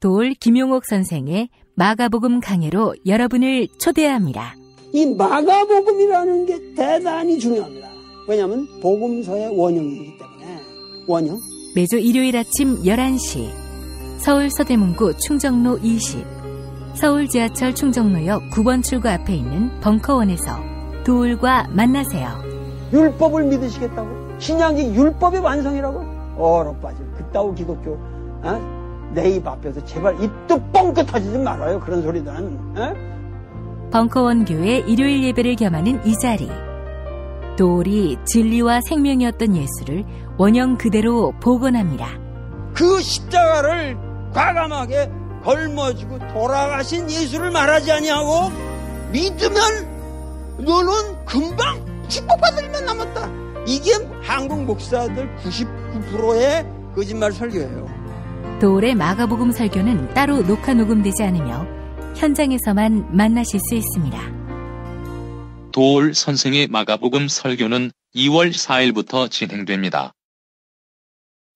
도올 김용옥 선생의 마가복음 강해로 여러분을 초대합니다. 이 마가복음이라는 게 대단히 중요합니다. 왜냐하면 복음서의 원형이기 때문에. 원형. 매주 일요일 아침 11시 서울 서대문구 충정로 20 서울 지하철 충정로역 9번 출구 앞에 있는 벙커원에서 도울과 만나세요. 율법을 믿으시겠다고? 신약이 율법의 완성이라고? 얼어빠질 그따위 기독교 내 입 앞에서 제발 입도 뻥끗 터지지 말아요. 그런 소리는. 벙커원 교회 일요일 예배를 겸하는 이 자리. 도울이 진리와 생명이었던 예수를 원형 그대로 복원합니다. 그 십자가를 과감하게 걸머지고 돌아가신 예수를 말하지 아니하고 믿으면 너는 금방 축복받을 일만 남았다. 이게 한국 목사들 99%의 거짓말 설교예요. 도울의 마가복음 설교는 따로 녹화 녹음되지 않으며 현장에서만 만나실 수 있습니다. 도올 선생의 마가복음 설교는 2월 4일부터 진행됩니다.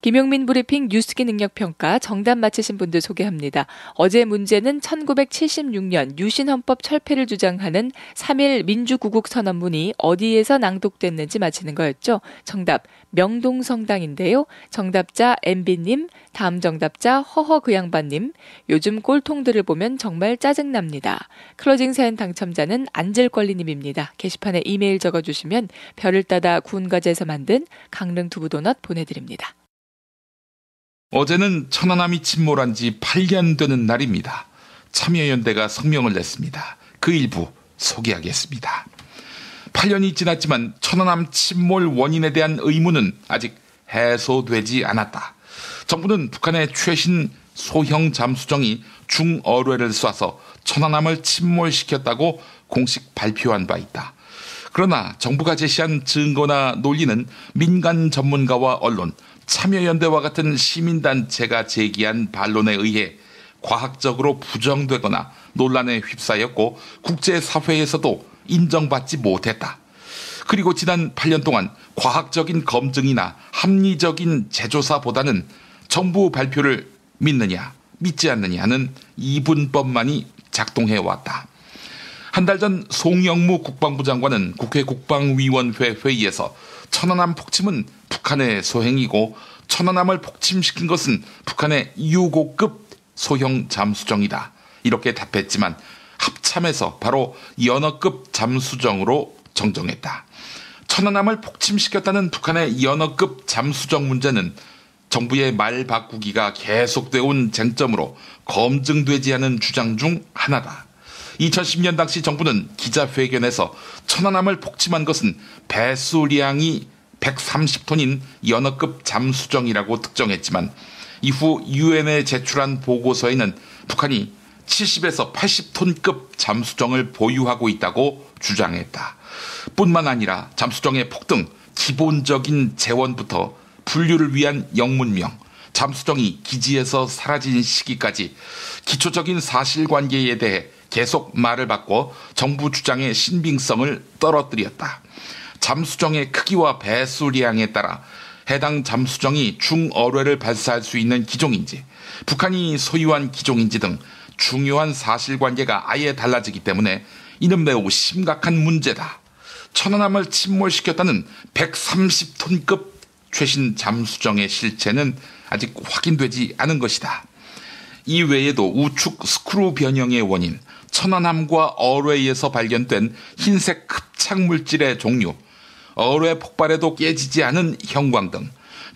김용민 브리핑 뉴스기 능력평가 정답 맞히신 분들 소개합니다. 어제 문제는 1976년 유신헌법 철폐를 주장하는 3.1 민주구국선언문이 어디에서 낭독됐는지 맞히는 거였죠. 정답 명동성당인데요. 정답자 MB님, 다음 정답자 허허그양반님. 요즘 꼴통들을 보면 정말 짜증납니다. 클로징 사연 당첨자는 안젤권리님입니다. 게시판에 이메일 적어주시면 별을 따다 구운 과자에서 만든 강릉 두부도넛 보내드립니다. 어제는 천안함이 침몰한 지 8년 되는 날입니다. 참여연대가 성명을 냈습니다. 그 일부 소개하겠습니다. 8년이 지났지만 천안함 침몰 원인에 대한 의문은 아직 해소되지 않았다. 정부는 북한의 최신 소형 잠수정이 중어뢰를 쏴서 천안함을 침몰시켰다고 공식 발표한 바 있다. 그러나 정부가 제시한 증거나 논리는 민간 전문가와 언론, 참여연대와 같은 시민단체가 제기한 반론에 의해 과학적으로 부정되거나 논란에 휩싸였고 국제사회에서도 인정받지 못했다. 그리고 지난 8년 동안 과학적인 검증이나 합리적인 재조사보다는 정부 발표를 믿느냐 믿지 않느냐는 이분법만이 작동해왔다. 한 달 전 송영무 국방부 장관은 국회 국방위원회 회의에서 천안함 폭침은 북한의 소행이고 천안함을 폭침시킨 것은 북한의 6호급 소형 잠수정이다. 이렇게 답했지만 합참에서 바로 연어급 잠수정으로 정정했다. 천안함을 폭침시켰다는 북한의 연어급 잠수정 문제는 정부의 말 바꾸기가 계속되어 온 쟁점으로 검증되지 않은 주장 중 하나다. 2010년 당시 정부는 기자회견에서 천안함을 폭침한 것은 배수량이 130톤인 연어급 잠수정이라고 특정했지만 이후 유엔에 제출한 보고서에는 북한이 70에서 80톤급 잠수정을 보유하고 있다고 주장했다. 뿐만 아니라 잠수정의 폭등, 기본적인 재원부터 분류를 위한 영문명, 잠수정이 기지에서 사라진 시기까지 기초적인 사실관계에 대해 계속 말을 바꿔 정부 주장의 신빙성을 떨어뜨렸다. 잠수정의 크기와 배수량에 따라 해당 잠수정이 중어뢰를 발사할 수 있는 기종인지, 북한이 소유한 기종인지 등 중요한 사실관계가 아예 달라지기 때문에 이는 매우 심각한 문제다. 천안함을 침몰시켰다는 130톤급 최신 잠수정의 실체는 아직 확인되지 않은 것이다. 이 외에도 우측 스크루 변형의 원인, 천안함과 어뢰에서 발견된 흰색 흡착 물질의 종류, 어뢰 폭발에도 깨지지 않은 형광 등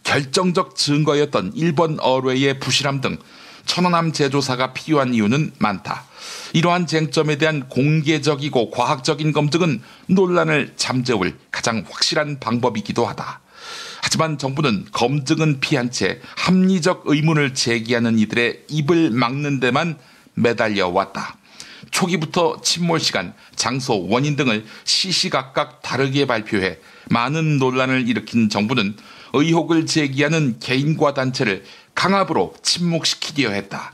결정적 증거였던 일본 어뢰의 부실함 등 천안함 재조사가 필요한 이유는 많다. 이러한 쟁점에 대한 공개적이고 과학적인 검증은 논란을 잠재울 가장 확실한 방법이기도 하다. 하지만 정부는 검증은 피한 채 합리적 의문을 제기하는 이들의 입을 막는 데만 매달려 왔다. 초기부터 침몰 시간, 장소, 원인 등을 시시각각 다르게 발표해 많은 논란을 일으킨 정부는 의혹을 제기하는 개인과 단체를 강압으로 침묵시키려 했다.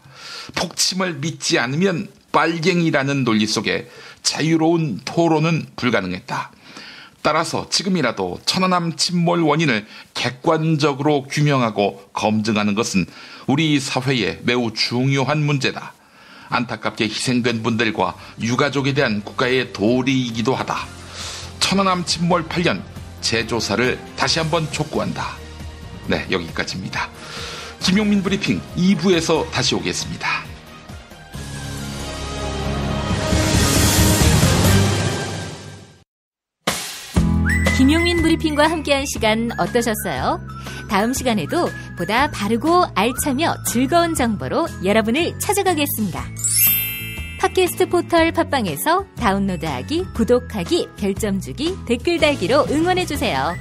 폭침을 믿지 않으면 빨갱이라는 논리 속에 자유로운 토론은 불가능했다. 따라서 지금이라도 천안함 침몰 원인을 객관적으로 규명하고 검증하는 것은 우리 사회에 매우 중요한 문제다. 안타깝게 희생된 분들과 유가족에 대한 국가의 도리이기도 하다. 천안함 침몰 8년 재조사를 다시 한번 촉구한다. 네, 여기까지입니다. 김용민 브리핑 2부에서 다시 오겠습니다. 김용민 브리핑과 함께한 시간 어떠셨어요? 다음 시간에도 보다 바르고 알차며 즐거운 정보로 여러분을 찾아가겠습니다. 팟캐스트 포털 팟빵에서 다운로드하기, 구독하기, 별점 주기, 댓글 달기로 응원해주세요.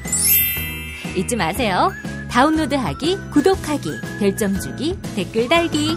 잊지 마세요. 다운로드하기, 구독하기, 별점 주기, 댓글 달기.